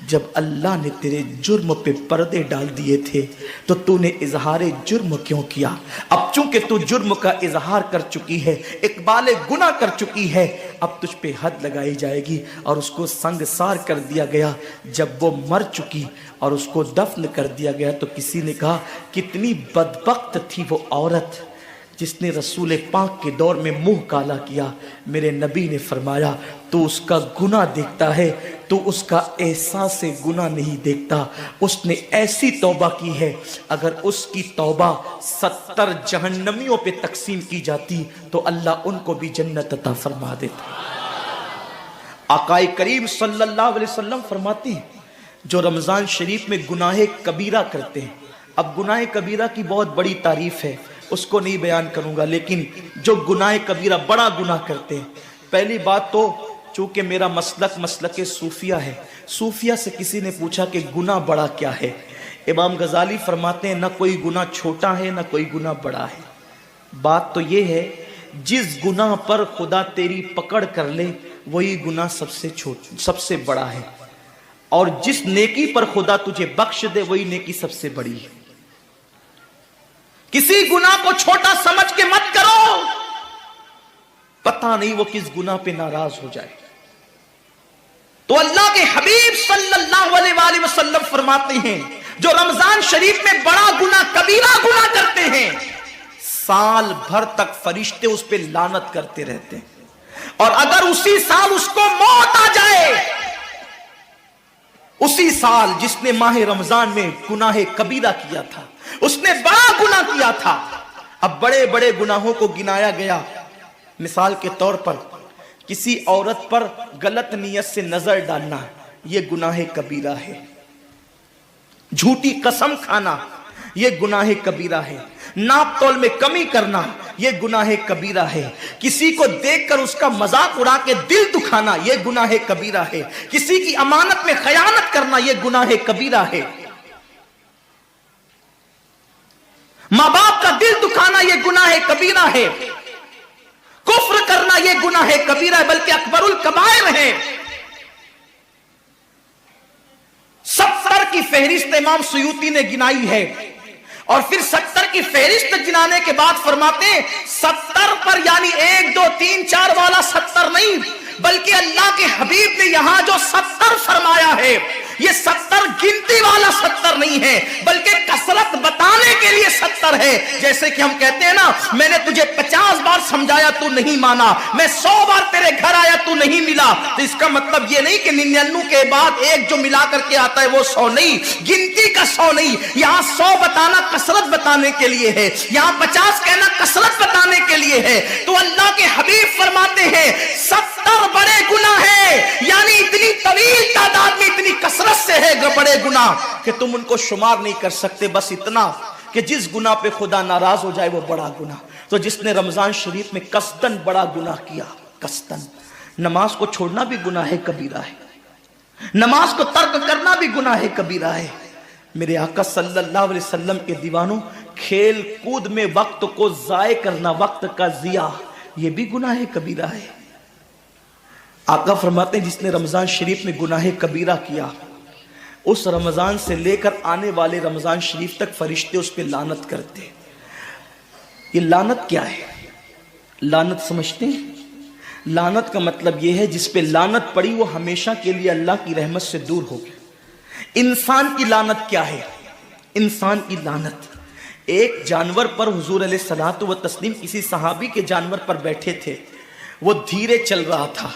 A: جب اللہ نے تیرے جرم پہ پردے ڈال دیے تھے تو تو نے اظہار جرم کیوں کیا؟ اب چونکہ تو جرم کا اظہار کر چکی ہے، اقبال گناہ کر چکی ہے، اب تجھ پہ حد لگائی جائے گی۔ اور اس کو سنگسار کر دیا گیا۔ جب وہ مر چکی اور اس کو دفن کر دیا گیا تو کسی نے کہا کتنی بدبخت تھی وہ عورت جس نے رسول پاک کے دور میں منہ کالا کیا۔ میرے نبی نے فرمایا تو اس کا گناہ دیکھتا ہے، تو اس کا احساس گناہ نہیں دیکھتا۔ اس نے ایسی توبہ کی ہے، اگر اس کی توبہ 70 جہنمیوں پہ تقسیم کی جاتی تو اللہ ان کو بھی جنت عطا فرما دیتا۔ آقا کریم صلی اللہ علیہ وسلم فرماتے ہیں جو رمضان شریف میں گناہ کبیرہ کرتے ہیں، اب گناہ کبیرہ کی بہت بڑی تعریف ہے، اس کو نہیں بیان کروں گا، لیکن جو گناہ کبیرہ بڑا گناہ کرتے ہیں، پہلی بات تو چونکہ میرا مسلک صوفیہ ہے، صوفیہ سے کسی نے پوچھا کہ گناہ بڑا کیا ہے؟ امام غزالی فرماتے ہیں نہ کوئی گناہ چھوٹا ہے نہ کوئی گناہ بڑا ہے، بات تو یہ ہے جس گناہ پر خدا تیری پکڑ کر لے وہی گناہ سب سے بڑا ہے، اور جس نیکی پر خدا تجھے بخش دے وہی نیکی سب سے بڑی ہے۔ کسی گناہ کو چھوٹا سمجھ کے مت کرو، پتہ نہیں وہ کس گناہ پہ ناراض ہو جائے۔ تو اللہ اللہ کے حبیب صلی اللہ علیہ وآلہ وسلم فرماتے ہیں جو رمضان شریف میں بڑا گناہ کبیرہ گناہ کرتے ہیں سال بھر تک فرشتے اس پہ لعنت کرتے رہتے ہیں، اور اگر اسی سال اس کو موت آ جائے، اسی سال جس نے ماہ رمضان میں گناہ کبیرہ کیا تھا، اس نے بڑا گناہ کیا تھا، اب بڑے بڑے گناہوں کو گنایا گیا، مثال کے طور پر کسی عورت پر غلط نیت سے نظر ڈالنا یہ گناہ کبیرہ ہے، جھوٹی قسم کھانا یہ گناہ کبیرہ ہے، ناپ تول میں کمی کرنا یہ گناہ کبیرہ ہے، کسی کو دیکھ کر اس کا مذاق اڑا کے دل دکھانا یہ گناہ کبیرہ ہے، کسی کی امانت میں خیانت کرنا یہ گناہ کبیرہ ہے، ماں باپ کا دل دکھانا یہ گناہ کبیرہ ہے، کفر کرنا یہ گناہ کبیرہ ہے، بلکہ اکبر الکبائر ہے۔ 70 کی فہرست امام سیوطی نے گنائی ہے، اور پھر 70 کی فہرست گنانے کے بعد فرماتے ہیں 70 پر یعنی 1 2 3 4 والا 70 نہیں، بلکہ اللہ کے حبیب نے یہاں جو 70 فرمایا ہے یہ 70 گنتی والا 70 نہیں ہے، بلکہ کثرت بتانے کے لیے 70 ہے۔ جیسے کہ ہم کہتے ہیں نا میں نے تجھے 50 بار سمجھایا تو نہیں مانا، میں 100 بار تیرے گھر آیا تو نہیں ملا، تو اس کا مطلب یہ نہیں کہ 99 کے بعد ایک جو ملا کر کے آتا ہے وہ 100 نہیں، گنتی کا 100 نہیں، یہاں 100 بتانا کثرت بتانے کے لیے ہے، یہاں 50 کہنا کثرت بتانے کے لیے ہے۔ تو اللہ کے حبیب فرماتے ہیں 70 بڑے گناہ ہیں، یعنی اتنی طویل تعداد میں اتنی کثرت سے ہے بڑے گناہ کہ تم ان کو شمار نہیں کر سکتے، بس اتنا کہ جس گناہ پہ خدا ناراض ہو جائے وہ بڑا گناہ۔ تو جس نے رمضان شریف میں قصدن بڑا گناہ کیا، قصدن، نماز کو چھوڑنا بھی گناہ کبیرہ ہے، نماز کو ترک کرنا بھی گناہ کبیرہ ہے۔ میرے آقا صلی اللہ علیہ وسلم کے دیوانوں، کھیل کود میں وقت کو ضائع کرنا، وقت کا ضیاع، یہ بھی گناہ کبیرہ ہے۔ آقا فرماتے ہیں جس نے رمضان شریف میں گناہ کبیرہ کیا، اس رمضان سے لے کر آنے والے رمضان شریف تک فرشتے اس پہ لعنت کرتے۔ یہ لعنت کیا ہے؟ لعنت سمجھتے ہیں؟ لعنت کا مطلب یہ ہے جس پہ لعنت پڑی وہ ہمیشہ کے لیے اللہ کی رحمت سے دور ہو گیا۔ انسان کی لعنت کیا ہے؟ انسان کی لعنت، ایک جانور پر حضور علیہ الصلوۃ والتسلیم کسی صحابی کے جانور پر بیٹھے تھے، وہ دھیرے چل رہا تھا،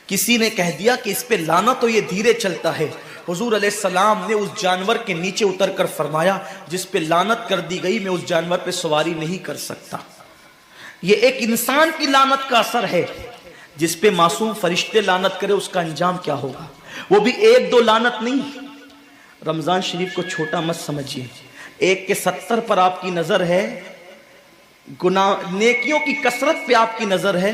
A: کسی نے کہہ دیا کہ اس پہ لعنت ہو یہ دھیرے چلتا ہے، حضور علیہ السلام نے اس جانور کے نیچے اتر کر فرمایا جس پہ لعنت کر دی گئی میں اس جانور پہ سواری نہیں کر سکتا۔ یہ ایک انسان کی لعنت کا اثر ہے، جس پہ معصوم فرشتے لعنت کرے اس کا انجام کیا ہوگا، وہ بھی 1 2 لعنت نہیں۔ رمضان شریف کو چھوٹا مت سمجھیے، 1 کے 70 پر آپ کی نظر ہے، گناہ نیکیوں کی کثرت پہ آپ کی نظر ہے،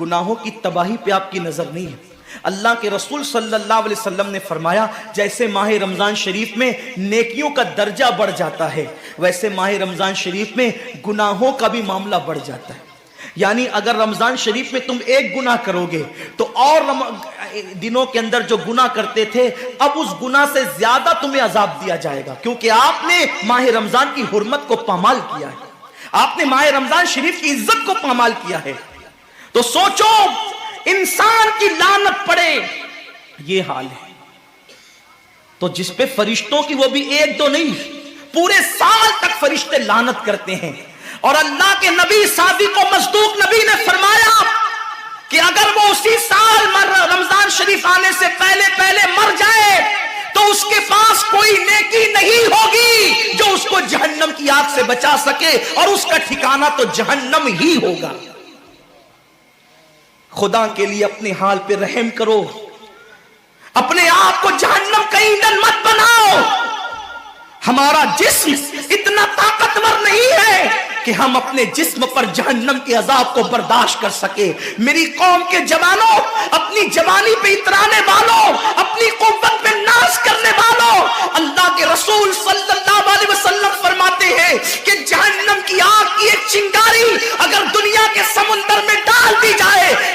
A: گناہوں کی تباہی پہ آپ کی نظر نہیں ہے۔ اللہ کے رسول صلی اللہ علیہ وسلم نے فرمایا جیسے ماہ رمضان شریف میں نیکیوں کا درجہ بڑھ جاتا ہے، ویسے ماہ رمضان شریف میں گناہوں کا بھی معاملہ بڑھ جاتا ہے۔ یعنی اگر رمضان شریف میں تم 1 گناہ کرو گے تو اور دنوں کے اندر جو گناہ کرتے تھے اب اس گناہ سے زیادہ تمہیں عذاب دیا جائے گا، کیونکہ آپ نے ماہ رمضان کی حرمت کو پامال کیا ہے، آپ نے ماہ رمضان شریف کی عزت کو پامال کیا ہے۔ تو سوچو انسان کی لعنت پڑے، یہ حال ہے۔ تو جس پہ فرشتوں کی، وہ بھی 1 2 نہیں، پورے سال تک فرشتے لعنت کرتے ہیں۔ اور اللہ کے نبی صادق و مصدوق نبی نے فرمایا کہ اگر وہ اسی سال رمضان شریف آنے سے پہلے مر جائے تو اس کے پاس کوئی نیکی نہیں ہوگی جو اس کو جہنم کی آگ سے بچا سکے، اور اس کا ٹھکانہ تو جہنم ہی ہوگا۔ خدا کے لیے اپنے حال پہ رحم کرو، اپنے آپ کو جہنم کا ایندھن مت بناؤ۔ ہمارا جسم اتنا طاقتور نہیں ہے کہ ہم اپنے جسم پر جہنم کے عذاب کو برداشت کر سکے۔ میری قوم کے جوانوں، اپنی جوانی پہ اترانے والوں، اپنی قوت پہ ناز کرنے والوں، اللہ کے رسول صلی اللہ علیہ وسلم فرماتے ہیں کہ جہنم کی آگ کی ایک چنگاری اگر دنیا کے سمندر میں ڈال دی جائے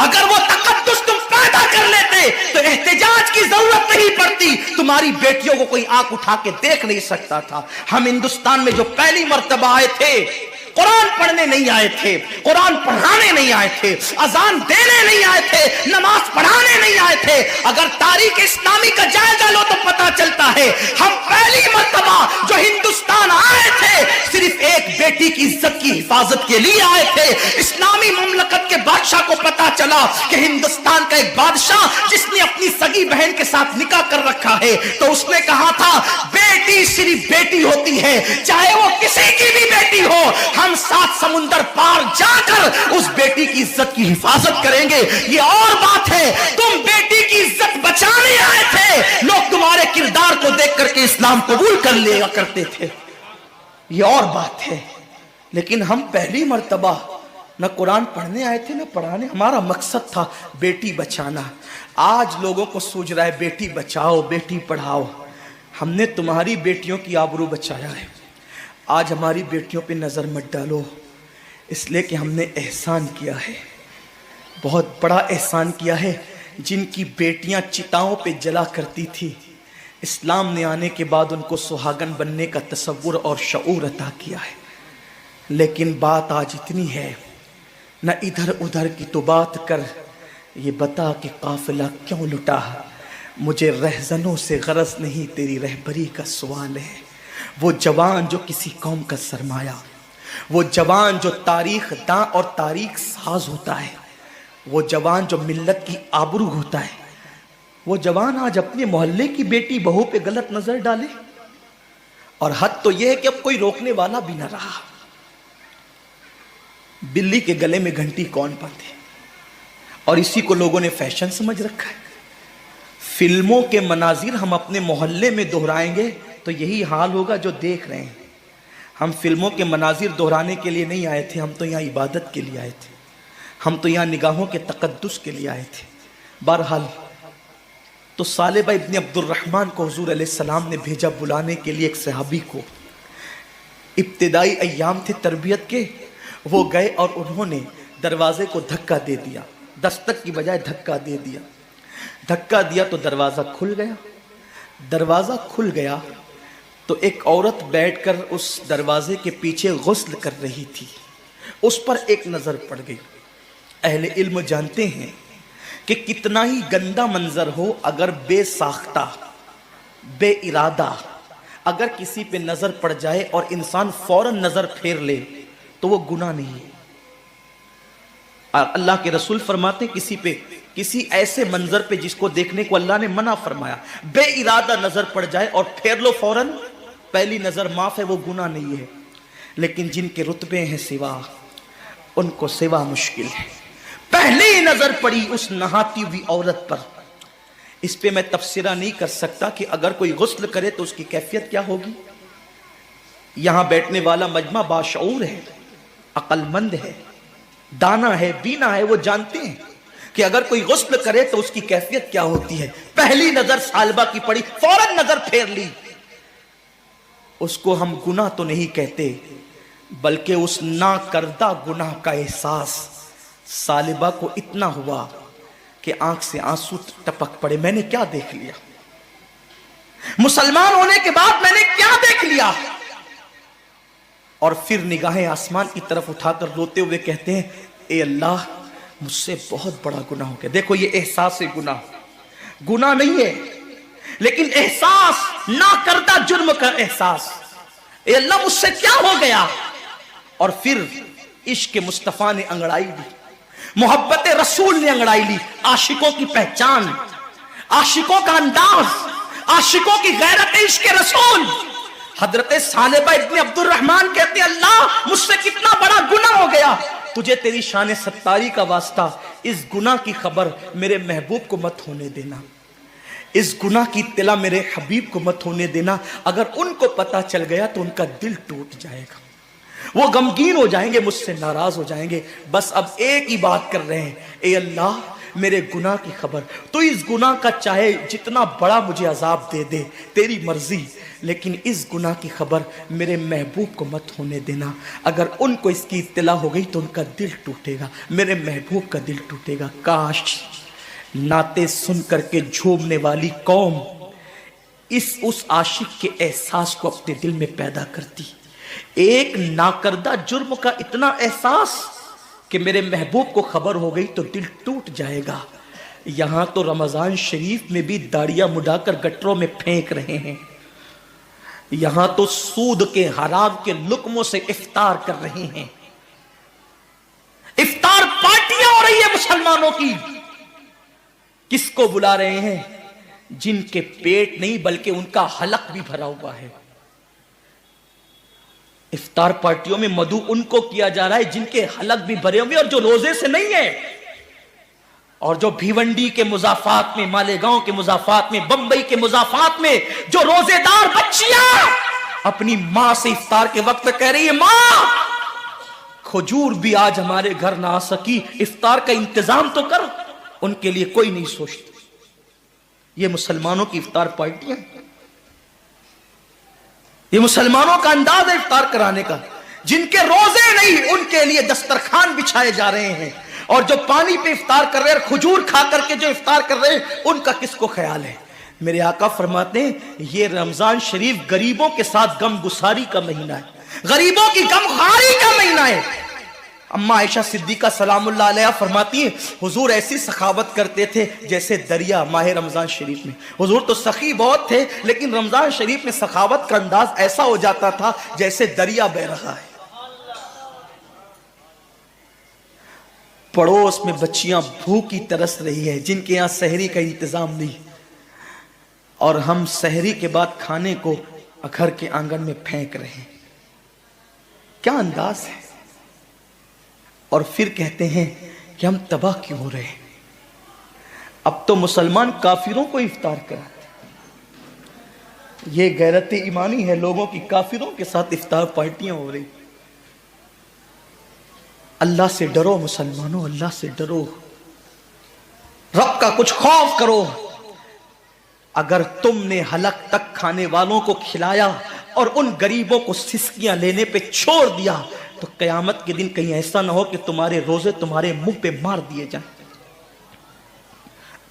A: اگر وہ تقدس تم پیدا کر لیتے تو احتجاج کی ضرورت نہیں پڑتی، تمہاری بیٹیوں کو کوئی آنکھ اٹھا کے دیکھ نہیں سکتا تھا۔ ہم ہندوستان میں جو پہلی مرتبہ آئے تھے، قرآن پڑھنے نہیں آئے تھے، قرآن پڑھانے نہیں آئے تھے، اذان دینے نہیں آئے تھے، نماز پڑھانے نہیں آئے تھے۔ اگر تاریخ اسلامی کا جائزہ لو تو پتا چلتا ہے ہم پہلی مرتبہ جو ہندوستان آئے تھے صرف ایک بیٹی کی عزت کی حفاظت کے لیے آئے تھے۔ اسلامی مملکت کے بادشاہ کو پتا چلا کہ ہندوستان کا ایک بادشاہ جس نے اپنی سگی بہن کے ساتھ نکاح کر رکھا ہے، تو اس نے کہا تھا بیٹی صرف بیٹی ہوتی ہے، چاہے وہ کسی کی بھی بیٹی ہو، ہم 7 سمندر پار جا کر اس بیٹی کی عزت کی حفاظت کریں گے۔ یہ اور بات ہے، تم بیٹی کی عزت بچانے آئے تھے، لوگ تمہارے کردار کو دیکھ کر کے اسلام قبول کر لیا کرتے تھے، یہ اور بات ہے۔ لیکن ہم پہلی مرتبہ نہ قرآن پڑھنے آئے تھے نہ پڑھانے، ہمارا مقصد تھا بیٹی بچانا۔ آج لوگوں کو سوچ رہا ہے بیٹی بچاؤ بیٹی پڑھاؤ، ہم نے تمہاری بیٹیوں کی آبرو بچایا ہے۔ آج ہماری بیٹیوں پہ نظر مت ڈالو، اس لیے کہ ہم نے احسان کیا ہے، بہت بڑا احسان کیا ہے۔ جن کی بیٹیاں چتاؤں پہ جلا کرتی تھی، اسلام نے آنے کے بعد ان کو سہاگن بننے کا تصور اور شعور عطا کیا ہے۔ لیکن بات آج اتنی ہے، نہ ادھر ادھر کی تو بات کر، یہ بتا کہ قافلہ کیوں لٹا، مجھے رہزنوں سے غرض نہیں تیری رہبری کا سوال ہے۔ وہ جوان جو کسی قوم کا سرمایہ، وہ جوان جو تاریخ داں اور تاریخ ساز ہوتا ہے، وہ جوان جو ملت کی آبرو ہوتا ہے، وہ جوان آج اپنے محلے کی بیٹی بہو پہ غلط نظر ڈالے۔ اور حد تو یہ ہے کہ اب کوئی روکنے والا بھی نہ رہا۔ بلی کے گلے میں گھنٹی کون باندھے، اور اسی کو لوگوں نے فیشن سمجھ رکھا ہے۔ فلموں کے مناظر ہم اپنے محلے میں دہرائیں گے تو یہی حال ہوگا جو دیکھ رہے ہیں۔ ہم فلموں کے مناظر دہرانے کے لیے نہیں آئے تھے، ہم تو یہاں عبادت کے لیے آئے تھے، ہم تو یہاں نگاہوں کے تقدس کے لیے آئے تھے۔ بہرحال تو ثعلبہ ابن عبد الرحمن کو حضور علیہ السلام نے بھیجا بلانے کے لیے ایک صحابی کو۔ ابتدائی ایام تھے تربیت کے، وہ گئے اور انہوں نے دروازے کو دھکا دے دیا، دستک کی بجائے دھکا دے دیا۔ دھکا دیا تو دروازہ کھل گیا۔ دروازہ کھل گیا تو ایک عورت بیٹھ کر اس دروازے کے پیچھے غسل کر رہی تھی، اس پر ایک نظر پڑ گئی۔ اہل علم جانتے ہیں کہ کتنا ہی گندا منظر ہو، اگر بے ساختہ بے ارادہ اگر کسی پہ نظر پڑ جائے اور انسان فوراً نظر پھیر لے تو وہ گناہ نہیں ہے۔ اللہ کے رسول فرماتے کسی ایسے منظر پہ جس کو دیکھنے کو اللہ نے منع فرمایا، بے ارادہ نظر پڑ جائے اور پھیر لو فوراً، پہلی نظر معاف ہے، وہ گناہ نہیں ہے۔ لیکن جن کے رتبے ہیں سوا، ان کو سوا مشکل ہے۔ پہلی نظر پڑی اس نہاتی ہوئی عورت پر، اس پہ میں تبصرہ نہیں کر سکتا کہ اگر کوئی غسل کرے تو اس کی کیفیت کیا ہوگی۔ یہاں بیٹھنے والا مجمع باشعور ہے، عقل مند ہے، دانا ہے، بینا ہے، وہ جانتے ہیں کہ اگر کوئی غسل کرے تو اس کی کیفیت کیا ہوتی ہے۔ پہلی نظر ثعلبہ کی پڑی، فوراً نظر پھیر لی۔ اس کو ہم گناہ تو نہیں کہتے، بلکہ اس نہ کردہ گناہ کا احساس ثعلبہ کو اتنا ہوا کہ آنکھ سے آنسو ٹپک پڑے۔ میں نے کیا دیکھ لیا؟ مسلمان ہونے کے بعد میں نے کیا دیکھ لیا؟ اور پھر نگاہیں آسمان کی طرف اٹھا کر روتے ہوئے کہتے ہیں، اے اللہ مجھ سے بہت بڑا گناہ ہو گیا۔ دیکھو یہ احساس گناہ نہیں ہے، لیکن احساس نہ کردہ جرم کا احساس۔ اے اللہ مجھ سے کیا ہو گیا؟ اور پھر عشق مصطفیٰ نے انگڑائی لی، محبت رسول نے انگڑائی لی، عاشقوں کی پہچان، عاشقوں کا انداز، عاشقوں کی غیرت عشق رسول۔ حضرت ثعلبہ ابن عبد الرحمن کہتے ہیں، اللہ مجھ سے کتنا بڑا گناہ ہو گیا، تجھے تیری شان ستاری کا واسطہ اس گناہ کی خبر میرے محبوب کو مت ہونے دینا، اس گناہ کی اطلاع میرے حبیب کو مت ہونے دینا۔ اگر ان کو پتا چل گیا تو ان کا دل ٹوٹ جائے گا، وہ غمگین ہو جائیں گے، مجھ سے ناراض ہو جائیں گے۔ بس اب ایک ہی بات کر رہے ہیں، اے اللہ میرے گناہ کی خبر، تو اس گناہ کا چاہے جتنا بڑا مجھے عذاب دے دے، تیری مرضی، لیکن اس گناہ کی خبر میرے محبوب کو مت ہونے دینا۔ اگر ان کو اس کی اطلاع ہو گئی تو ان کا دل ٹوٹے گا، میرے محبوب کا دل ٹوٹے گا۔ کاش نعتیں سن کر کے جھومنے والی قوم اس عاشق کے احساس کو اپنے دل میں پیدا کرتی، ایک ناکردہ جرم کا اتنا احساس کہ میرے محبوب کو خبر ہو گئی تو دل ٹوٹ جائے گا۔ یہاں تو رمضان شریف میں بھی داڑیاں مڈا کر گٹروں میں پھینک رہے ہیں، یہاں تو سود کے حرام کے لقموں سے افطار کر رہے ہیں، افطار پارٹیاں ہو رہی ہے مسلمانوں کی۔ کس کو بلا رہے ہیں؟ جن کے پیٹ نہیں بلکہ ان کا حلق بھی بھرا ہوا ہے۔ افطار پارٹیوں میں مدعو ان کو کیا جا رہا ہے جن کے حلق بھی بھرے ہوئے اور جو روزے سے نہیں ہے، اور جو بھیونڈی کے مضافات میں، مالیگاؤں کے مضافات میں، بمبئی کے مضافات میں جو روزے دار بچیاں اپنی ماں سے افطار کے وقت میں کہہ رہی ہے، ماں کھجور بھی آج ہمارے گھر نہ آ سکی، افطار کا انتظام تو کر، ان کے لیے کوئی نہیں سوچتا۔ یہ مسلمانوں کی افطار پارٹیاں، یہ مسلمانوں کا انداز ہے افطار کرانے کا۔ جن کے روزے نہیں ان کے لیے دسترخوان بچھائے جا رہے ہیں، اور جو پانی پہ افطار کر رہے ہیں اور کھجور کھا کر کے جو افطار کر رہے ہیں ان کا کس کو خیال ہے؟ میرے آقا فرماتے ہیں یہ رمضان شریف غریبوں کے ساتھ غم گساری کا مہینہ ہے، غریبوں کی غم خواری کا مہینہ ہے۔ اماں عائشہ صدیقہ سلام اللہ علیہ فرماتی ہیں حضور ایسی سخاوت کرتے تھے جیسے دریا ماہ رمضان شریف میں۔ حضور تو سخی بہت تھے لیکن رمضان شریف میں سخاوت کا انداز ایسا ہو جاتا تھا جیسے دریا بہ رہا ہے۔ پڑوس میں بچیاں بھوکی ترس رہی ہے جن کے یہاں سحری کا انتظام نہیں، اور ہم سحری کے بعد کھانے کو گھر کے آنگن میں پھینک رہے ہیں۔ کیا انداز ہے! اور پھر کہتے ہیں کہ ہم تباہ کیوں ہو رہے ہیں؟ اب تو مسلمان کافروں کو افطار کراتے ہیں۔ یہ غیرت ایمانی ہے لوگوں کی، کافروں کے ساتھ افطار پارٹیاں ہو رہی۔ اللہ سے ڈرو مسلمانوں، اللہ سے ڈرو، رب کا کچھ خوف کرو۔ اگر تم نے حلق تک کھانے والوں کو کھلایا اور ان غریبوں کو سسکیاں لینے پہ چھوڑ دیا تو قیامت کے دن کہیں ایسا نہ ہو کہ تمہارے روزے تمہارے منہ پہ مار دیے جائیں۔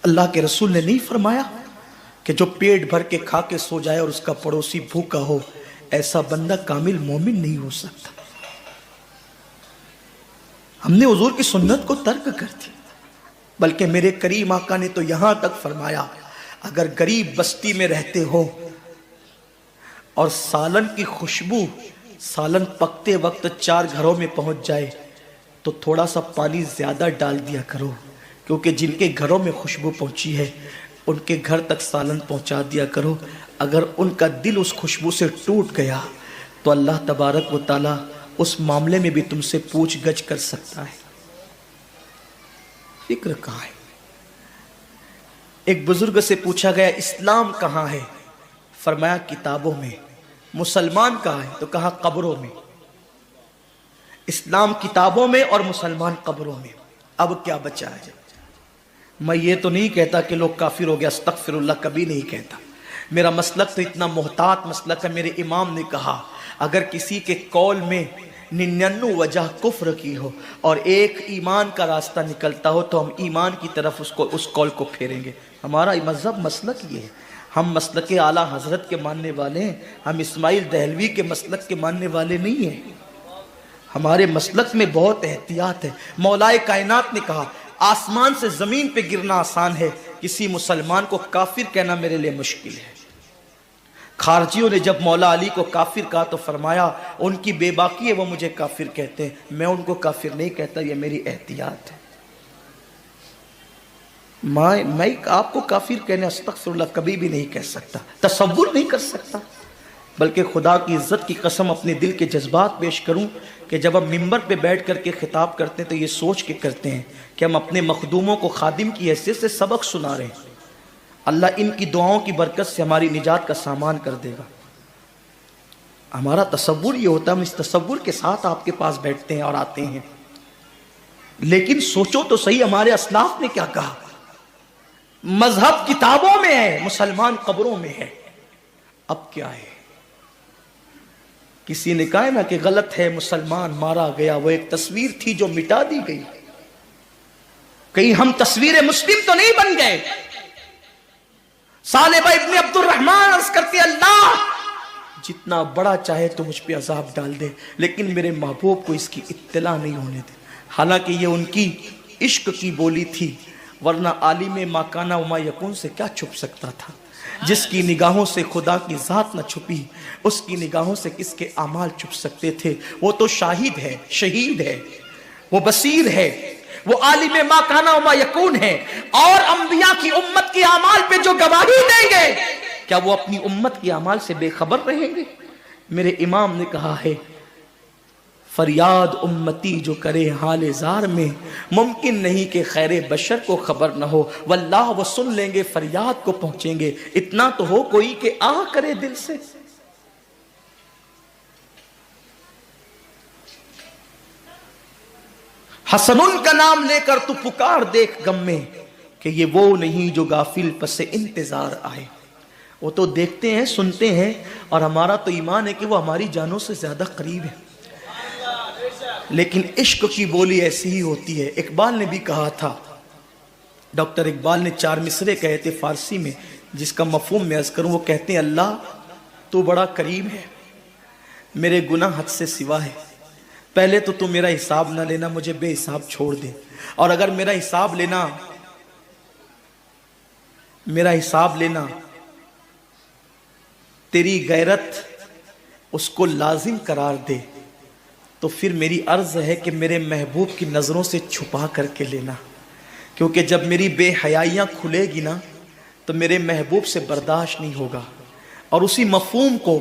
A: اللہ کے رسول نے نہیں فرمایا کہ جو پیٹ بھر کے کھا کے سو جائے اور اس کا پڑوسی بھوکا ہو، ایسا بندہ کامل مومن نہیں ہو سکتا۔ ہم نے حضور کی سنت کو ترک کر دیا، بلکہ میرے کریم آقا نے تو یہاں تک فرمایا اگر غریب بستی میں رہتے ہو اور سالن کی خوشبو سالن پکتے وقت 4 گھروں میں پہنچ جائے تو تھوڑا سا پانی زیادہ ڈال دیا کرو، کیونکہ جن کے گھروں میں خوشبو پہنچی ہے ان کے گھر تک سالن پہنچا دیا کرو۔ اگر ان کا دل اس خوشبو سے ٹوٹ گیا تو اللہ تبارک و تعالی اس معاملے میں بھی تم سے پوچھ گچھ کر سکتا ہے۔ فکر کہاں ہے؟ ایک بزرگ سے پوچھا گیا اسلام کہاں ہے؟ فرمایا کتابوں میں۔ مسلمان کہاں ہے؟ تو کہا قبروں میں۔ اسلام کتابوں میں اور مسلمان قبروں میں۔ اب کیا بچا ہے؟ میں یہ تو نہیں کہتا کہ لوگ کافر ہو گیا، استغفر اللہ، کبھی نہیں کہتا۔ میرا مسلک تو اتنا محتاط مسلک ہے، میرے امام نے کہا اگر کسی کے قول میں 99 وجہ کفر کی ہو اور ایک ایمان کا راستہ نکلتا ہو تو ہم ایمان کی طرف اس قول کو پھیریں گے۔ ہمارا مذہب مسلک یہ ہے، ہم مسلک اعلیٰ حضرت کے ماننے والے ہیں، ہم اسماعیل دہلوی کے مسلک کے ماننے والے نہیں ہیں۔ ہمارے مسلک میں بہت احتیاط ہے۔ مولا کائنات نے کہا آسمان سے زمین پہ گرنا آسان ہے، کسی مسلمان کو کافر کہنا میرے لیے مشکل ہے۔ خارجیوں نے جب مولا علی کو کافر کہا تو فرمایا ان کی بے باکی ہے، وہ مجھے کافر کہتے ہیں، میں ان کو کافر نہیں کہتا، یہ میری احتیاط ہے۔ میں آپ کو کافر کہنے استغفر اللہ کبھی بھی نہیں کہہ سکتا، تصور نہیں کر سکتا، بلکہ خدا کی عزت کی قسم اپنے دل کے جذبات پیش کروں کہ جب ہم ممبر پہ بیٹھ کر کے خطاب کرتے ہیں تو یہ سوچ کے کرتے ہیں کہ ہم اپنے مخدوموں کو خادم کی حیثیت سے سبق سنا رہے ہیں۔ اللہ ان کی دعاؤں کی برکت سے ہماری نجات کا سامان کر دے گا۔ ہمارا تصور یہ ہوتا ہے، ہم اس تصور کے ساتھ آپ کے پاس بیٹھتے ہیں اور آتے ہیں۔ لیکن سوچو تو صحیح ہمارے اسلاف نے کیا کہا. مذہب کتابوں میں ہے، مسلمان قبروں میں ہے. اب کیا ہے؟ کسی نے کہا نا کہ غلط ہے، مسلمان مارا گیا، وہ ایک تصویر تھی جو مٹا دی گئی. کہیں ہم تصویر مسلم تو نہیں بن گئے. ثعلبہ ابن عبد الرحمن عرض کرتے اللہ جتنا بڑا چاہے تو مجھ پہ عذاب ڈال دے، لیکن میرے محبوب کو اس کی اطلاع نہیں ہونے دے. حالانکہ یہ ان کی عشق کی بولی تھی، ورنہ عالم ما کان وما یکون سے کیا چھپ سکتا تھا. جس کی نگاہوں سے خدا کی ذات نہ چھپی، اس کی نگاہوں سے کس کے اعمال چھپ سکتے تھے. وہ تو شاہد ہے، شہید ہے، وہ بصیر ہے، وہ عالم ما کان وما یکون ہے. اور انبیاء کی امت کی اعمال پہ جو گواہی دیں گے، کیا وہ اپنی امت کی اعمال سے بے خبر رہیں گے؟ میرے امام نے کہا ہے فریاد امتی جو کرے حال زار میں، ممکن نہیں کہ خیر بشر کو خبر نہ ہو. واللہ وہ سن لیں گے، فریاد کو پہنچیں گے. اتنا تو ہو کوئی کہ آہ کرے دل سے. حسن کا نام لے کر تو پکار دیکھ غم میں کہ یہ وہ نہیں جو غافل پس انتظار آئے. وہ تو دیکھتے ہیں، سنتے ہیں، اور ہمارا تو ایمان ہے کہ وہ ہماری جانوں سے زیادہ قریب ہے. لیکن عشق کی بولی ایسی ہی ہوتی ہے. اقبال نے بھی کہا تھا، ڈاکٹر اقبال نے 4 مصرے کہے تھے فارسی میں، جس کا مفہوم میں عرض کروں. وہ کہتے ہیں اللہ تو بڑا کریم ہے، میرے گناہ حد سے سوا ہے. پہلے تو میرا حساب نہ لینا، مجھے بے حساب چھوڑ دے. اور اگر میرا حساب لینا تیری غیرت اس کو لازم قرار دے، تو پھر میری عرض ہے کہ میرے محبوب کی نظروں سے چھپا کر کے لینا. کیونکہ جب میری بے حیائیاں کھلے گی نا تو میرے محبوب سے برداشت نہیں ہوگا. اور اسی مفہوم کو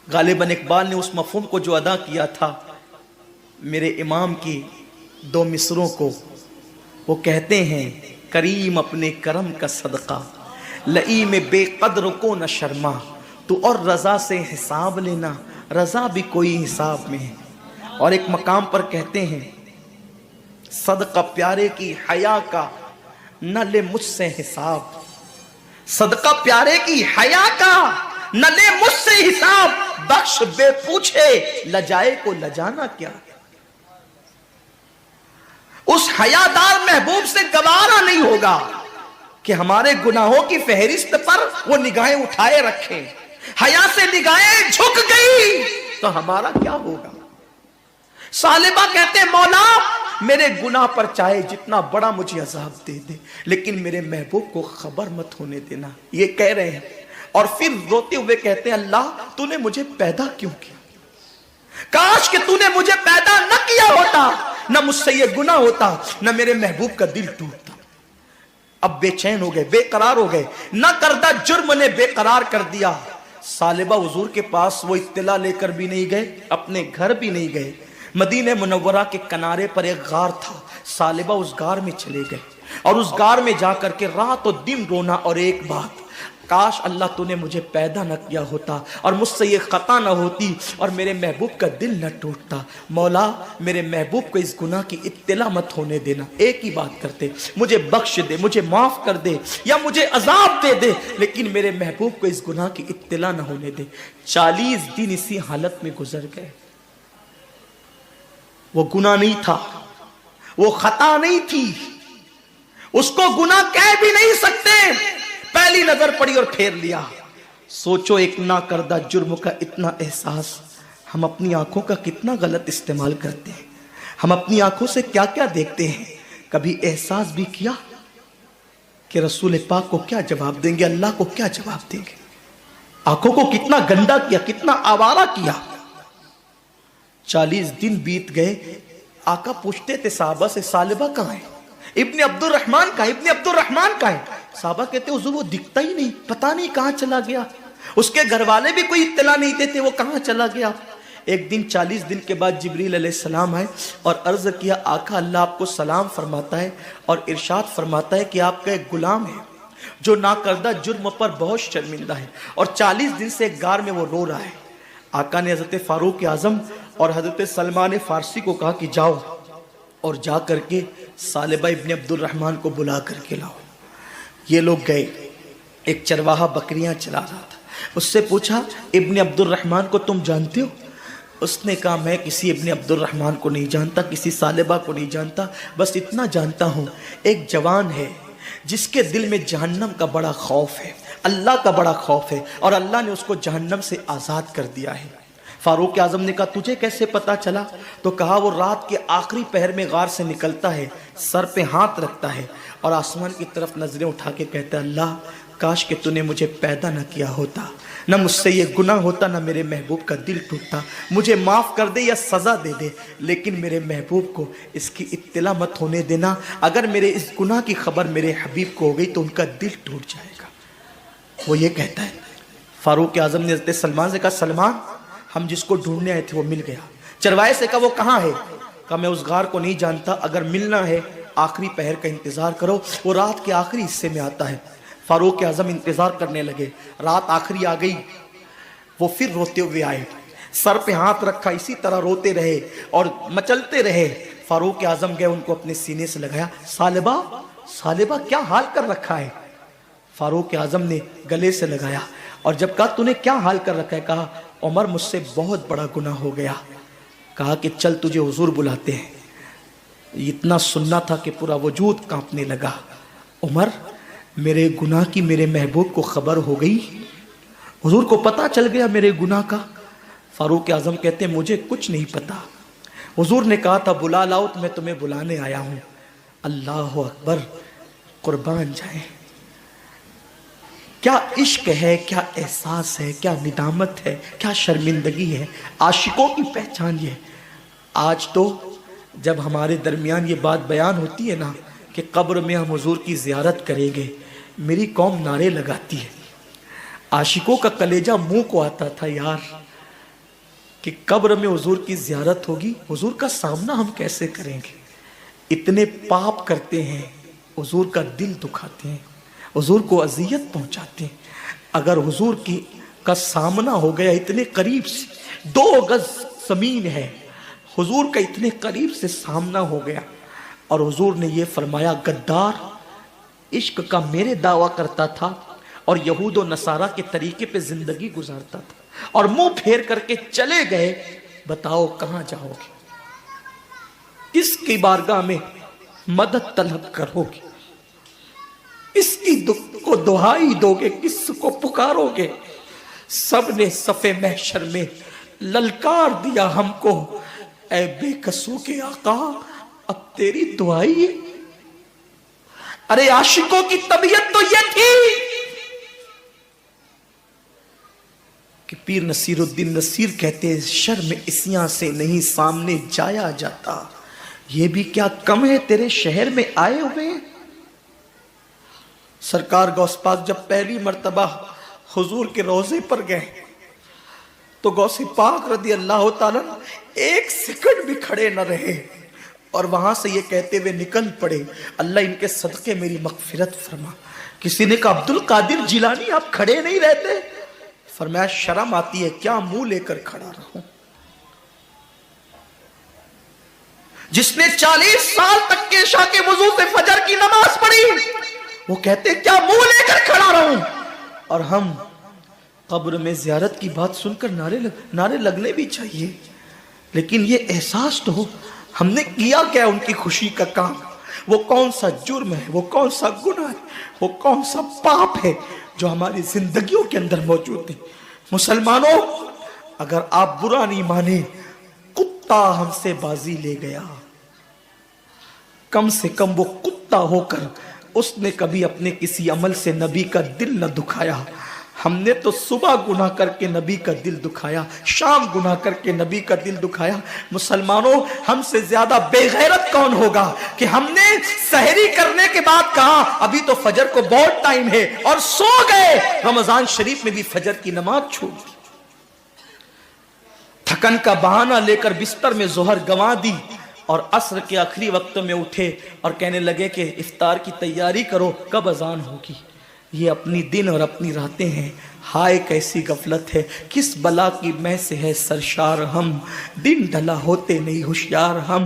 A: غالباً اقبال نے اس مفہوم کو جو ادا کیا تھا میرے امام کی 2 مصروں کو، وہ کہتے ہیں کریم اپنے کرم کا صدقہ، لئیم بے قدر کو نہ شرما. تو اور رضا سے حساب لینا، رضا بھی کوئی حساب میں ہے. اور ایک مقام پر کہتے ہیں صدقہ پیارے کی حیا کا نہ لے مجھ سے حساب. صدقہ پیارے کی حیا کا نہ لے مجھ سے حساب، بخش بے پوچھے لجائے کو لجانا کیا. اس حیادار محبوب سے گوارا نہیں ہوگا کہ ہمارے گناہوں کی فہرست پر وہ نگاہیں اٹھائے رکھے. حیا سے نگاہیں جھک گئی تو ہمارا کیا ہوگا. ثعلبہ کہتے ہیں مولا میرے گناہ پر چاہے جتنا بڑا مجھے عذاب دے دے، لیکن میرے محبوب کو خبر مت ہونے دینا. یہ کہہ رہے ہیں اور پھر روتے ہوئے کہتے ہیں اللہ تو نے مجھے پیدا کیوں کیا؟ کاش کہ تو نے مجھے پیدا نہ کیا ہوتا، نہ مجھ سے یہ گناہ ہوتا، نہ میرے محبوب کا دل ٹوٹتا. اب بے چین ہو گئے، بے قرار ہو گئے. نہ کردہ جرم نے بے قرار کر دیا. ثعلبہ حضور کے پاس وہ اطلاع لے کر بھی نہیں گئے، اپنے گھر بھی نہیں گئے. مدینہ منورہ کے کنارے پر ایک غار تھا. ثعلبہ اس غار میں چلے گئے اور اس غار میں جا کر کے رات و دن رونا. اور ایک بات، کاش اللہ تو نے مجھے پیدا نہ کیا ہوتا اور مجھ سے یہ خطا نہ ہوتی اور میرے محبوب کا دل نہ ٹوٹتا. مولا میرے محبوب کو اس گناہ کی اطلاع مت ہونے دینا. ایک ہی بات کرتے، مجھے بخش دے، مجھے معاف کر دے یا مجھے عذاب دے دے، لیکن میرے محبوب کو اس گناہ کی اطلاع نہ ہونے دے. 40 دن اسی حالت میں گزر گئے. وہ گناہ نہیں تھا، وہ خطا نہیں تھی، اس کو گناہ کہہ بھی نہیں سکتے. پہلی نظر پڑی اور پھیر لیا. سوچو ایک نہ کردہ جرم کا اتنا احساس، ہم اپنی آنکھوں کا کتنا غلط استعمال کرتے ہیں. ہم اپنی آنکھوں سے کیا کیا دیکھتے ہیں. کبھی احساس بھی کیا کہ رسول پاک کو کیا جواب دیں گے، اللہ کو کیا جواب دیں گے. آنکھوں کو کتنا گندا کیا، کتنا آوارہ کیا. 40 دن بیت گئے. آقا پوچھتے تھے صحابہ سے ثعلبہ کہاں ہے، ابن عبد الرحمن کہاں ہے، ابن عبد الرحمن کہاں ہے. صحابہ کہتے حضور وہ دکھتا ہی نہیں، پتہ نہیں کہاں چلا گیا. اس کے گھر والے بھی کوئی اطلاع نہیں دیتے وہ کہاں چلا گیا. ایک دن 40 دن کے بعد جبریل علیہ السلام آئے اور عرض کیا آقا اللہ آپ کو سلام فرماتا ہے اور ارشاد فرماتا ہے کہ آپ کا ایک غلام ہے جو ناکردہ جرم پر بہت شرمندہ ہے اور 40 دن سے ایک غار میں وہ رو رہا ہے. آقا نے حضرت فاروق اعظم اور حضرت سلمان فارسی کو کہا کہ جاؤ اور جا کر کے ثعلبہ ابن عبد الرحمن کو بلا کر کے لاؤ۔ یہ لوگ گئے، ایک چرواہا بکریاں چلا رہا تھا، اس سے پوچھا ابن عبد الرحمن کو تم جانتے ہو؟ اس نے کہا میں کسی ابن عبد الرحمن کو نہیں جانتا، کسی ثعلبہ کو نہیں جانتا، بس اتنا جانتا ہوں ایک جوان ہے جس کے دل میں جہنم کا بڑا خوف ہے، اللہ کا بڑا خوف ہے، اور اللہ نے اس کو جہنم سے آزاد کر دیا ہے۔ فاروق اعظم نے کہا تجھے کیسے پتا چلا؟ تو کہا وہ رات کے آخری پہر میں غار سے نکلتا ہے، سر پہ ہاتھ رکھتا ہے اور آسمان کی طرف نظریں اٹھا کے کہتا ہے اللہ کاش کہ تو نے مجھے پیدا نہ کیا ہوتا، نہ مجھ سے یہ گناہ ہوتا، نہ میرے محبوب کا دل ٹوٹتا، مجھے معاف کر دے یا سزا دے دے، لیکن میرے محبوب کو اس کی اطلاع مت ہونے دینا، اگر میرے اس گناہ کی خبر میرے حبیب کو ہو گئی تو ان کا دل ٹوٹ جائے گا۔ وہ یہ کہتا ہے۔ فاروق اعظم نے حضرت سلمان سے کہا سلمان ہم جس کو ڈھونڈنے آئے تھے وہ مل گیا۔ چرواہے سے کہا وہ کہاں ہے؟ کہا میں اس غار کو نہیں جانتا، اگر ملنا ہے آخری پہر کا انتظار کرو، وہ رات کے آخری حصے میں آتا ہے۔ فاروق اعظم انتظار کرنے لگے، رات آخری آ گئی، وہ پھر روتے ہوئے آئے، سر پہ ہاتھ رکھا، اسی طرح روتے رہے اور مچلتے رہے۔ فاروق اعظم گئے، ان کو اپنے سینے سے لگایا، ثعلبہ ثعلبہ کیا حال کر رکھا ہے؟ فاروق اعظم نے گلے سے لگایا اور جب کہا تو نے کیا حال کر رکھا ہے؟ کہا عمر مجھ سے بہت بڑا گناہ ہو گیا۔ کہا کہ چل تجھے حضور بلاتے ہیں۔ اتنا سننا تھا کہ پورا وجود کانپنے لگا۔ عمر میرے گناہ کی میرے محبوب کو خبر ہو گئی، حضور کو پتا چل گیا میرے گناہ کا؟ فاروق اعظم کہتے ہیں مجھے کچھ نہیں پتا، حضور نے کہا تھا بلا لاؤ تو میں تمہیں بلانے آیا ہوں۔ اللہ اکبر، قربان جائیں، کیا عشق ہے، کیا احساس ہے، کیا ندامت ہے، کیا شرمندگی ہے، عاشقوں کی پہچان یہ ہے۔ آج تو جب ہمارے درمیان یہ بات بیان ہوتی ہے نا کہ قبر میں ہم حضور کی زیارت کریں گے، میری قوم نعرے لگاتی ہے، عاشقوں کا کلیجہ منہ کو آتا تھا یار کہ قبر میں حضور کی زیارت ہوگی، حضور کا سامنا ہم کیسے کریں گے؟ اتنے پاپ کرتے ہیں، حضور کا دل دکھاتے ہیں، حضور کو اذیت پہنچاتے ہیں۔ اگر حضور کا سامنا ہو گیا اتنے قریب سے، 2 گز زمین ہے، حضور کا اتنے قریب سے سامنا ہو گیا اور حضور نے یہ فرمایا غدار عشق کا میرے دعویٰ کرتا تھا اور یہود و نصارہ کے طریقے پہ زندگی گزارتا تھا اور منہ پھیر کر کے چلے گئے، بتاؤ کہاں جاؤ گے؟ کس کی بارگاہ میں مدد طلب کرو گے؟ کس کی کو دعائی دو گے؟ کس کو پکارو گے؟ سب نے صف محشر میں للکار دیا ہم کو، اے بے کسوں کے آقا اب تیری دعائی ہے۔ ارے عاشقوں کی طبیعت تو یہ تھی کہ پیر نصیر الدین نصیر کہتے ہیں شرم اسیاں سے نہیں سامنے جایا جاتا، یہ بھی کیا کم ہے تیرے شہر میں آئے ہوئے۔ سرکار غوث پاک جب پہلی مرتبہ حضور کے روضے پر گئے تو غوث پاک رضی اللہ تعالیٰ 1 سیکنڈ بھی کھڑے نہ رہے اور وہاں سے یہ کہتے ہوئے نکل پڑے اللہ ان کے صدقے میری مغفرت فرما۔ کسی نے کہا عبد القادر جیلانی آپ کھڑے نہیں رہتے؟ فرمایا شرم آتی ہے کیا منہ لے کر کھڑا رہوں؟ جس نے 40 سال تک کے عشاء کے وضو سے فجر کی نماز پڑھی وہ کہتے کیا منہ لے کر کھڑا رہوں؟ اور ہم قبر میں زیارت کی بات سن کر نعرے لگنے بھی چاہیے، لیکن یہ احساس تو ہو ہم نے کیا کیا ان کی خوشی کا کام، وہ کون سا جرم ہے، وہ کون سا گناہ ہے، وہ کون سا پاپ ہے جو ہماری زندگیوں کے اندر موجود ہے۔ مسلمانوں اگر آپ برا نہیں مانیں، کتا ہم سے بازی لے گیا، کم سے کم وہ کتا ہو کر اس نے کبھی اپنے کسی عمل سے نبی کا دل نہ دکھایا۔ ہم نے تو صبح گناہ کر کے نبی کا دل دکھایا، شام گناہ کر کے نبی کا دل دکھایا۔ مسلمانوں ہم سے زیادہ بے غیرت کون ہوگا کہ ہم نے سحری کرنے کے بعد کہا ابھی تو فجر کو بہت ٹائم ہے اور سو گئے، رمضان شریف میں بھی فجر کی نماز چھوڑ دی، تھکن کا بہانہ لے کر بستر میں ظہر گنوا دی اور عصر کے آخری وقت میں اٹھے اور کہنے لگے کہ افطار کی تیاری کرو کب اذان ہوگی۔ یہ اپنی دن اور اپنی راتیں ہیں، ہائے کیسی غفلت ہے، کس بلا کی میں سے ہے سرشار ہم، دن ڈھلا ہوتے نہیں ہوشیار ہم،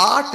A: 8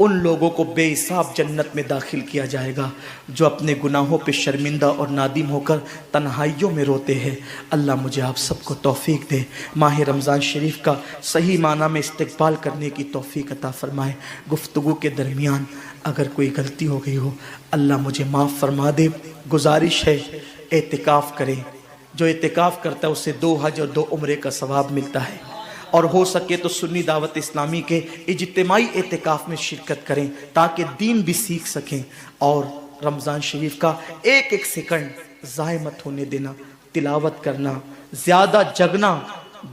A: ان لوگوں کو بے حساب جنت میں داخل کیا جائے گا جو اپنے گناہوں پہ شرمندہ اور نادم ہو کر تنہائیوں میں روتے ہیں۔ اللہ مجھے آپ سب کو توفیق دے، ماہ رمضان شریف کا صحیح معنی میں استقبال کرنے کی توفیق عطا فرمائے۔ گفتگو کے درمیان اگر کوئی غلطی ہو گئی ہو اللہ مجھے معاف فرما دے۔ گزارش ہے اعتکاف کریں، جو اعتکاف کرتا ہے اسے 2 حج اور 2 عمرے کا ثواب ملتا ہے، اور ہو سکے تو سنی دعوت اسلامی کے اجتماعی اعتکاف میں شرکت کریں تاکہ دین بھی سیکھ سکیں، اور رمضان شریف کا ایک ایک سیکنڈ ضائع مت ہونے دینا۔ تلاوت کرنا، زیادہ جگنا،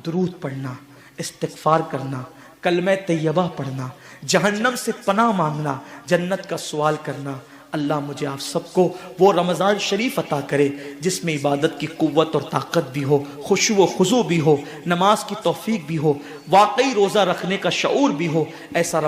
A: درود پڑھنا، استغفار کرنا، کلمہ طیبہ پڑھنا، جہنم سے پناہ مانگنا، جنت کا سوال کرنا۔ اللہ مجھے آپ سب کو وہ رمضان شریف عطا کرے جس میں عبادت کی قوت اور طاقت بھی ہو، خشوع و خضوع بھی ہو، نماز کی توفیق بھی ہو، واقعی روزہ رکھنے کا شعور بھی ہو۔ ایسا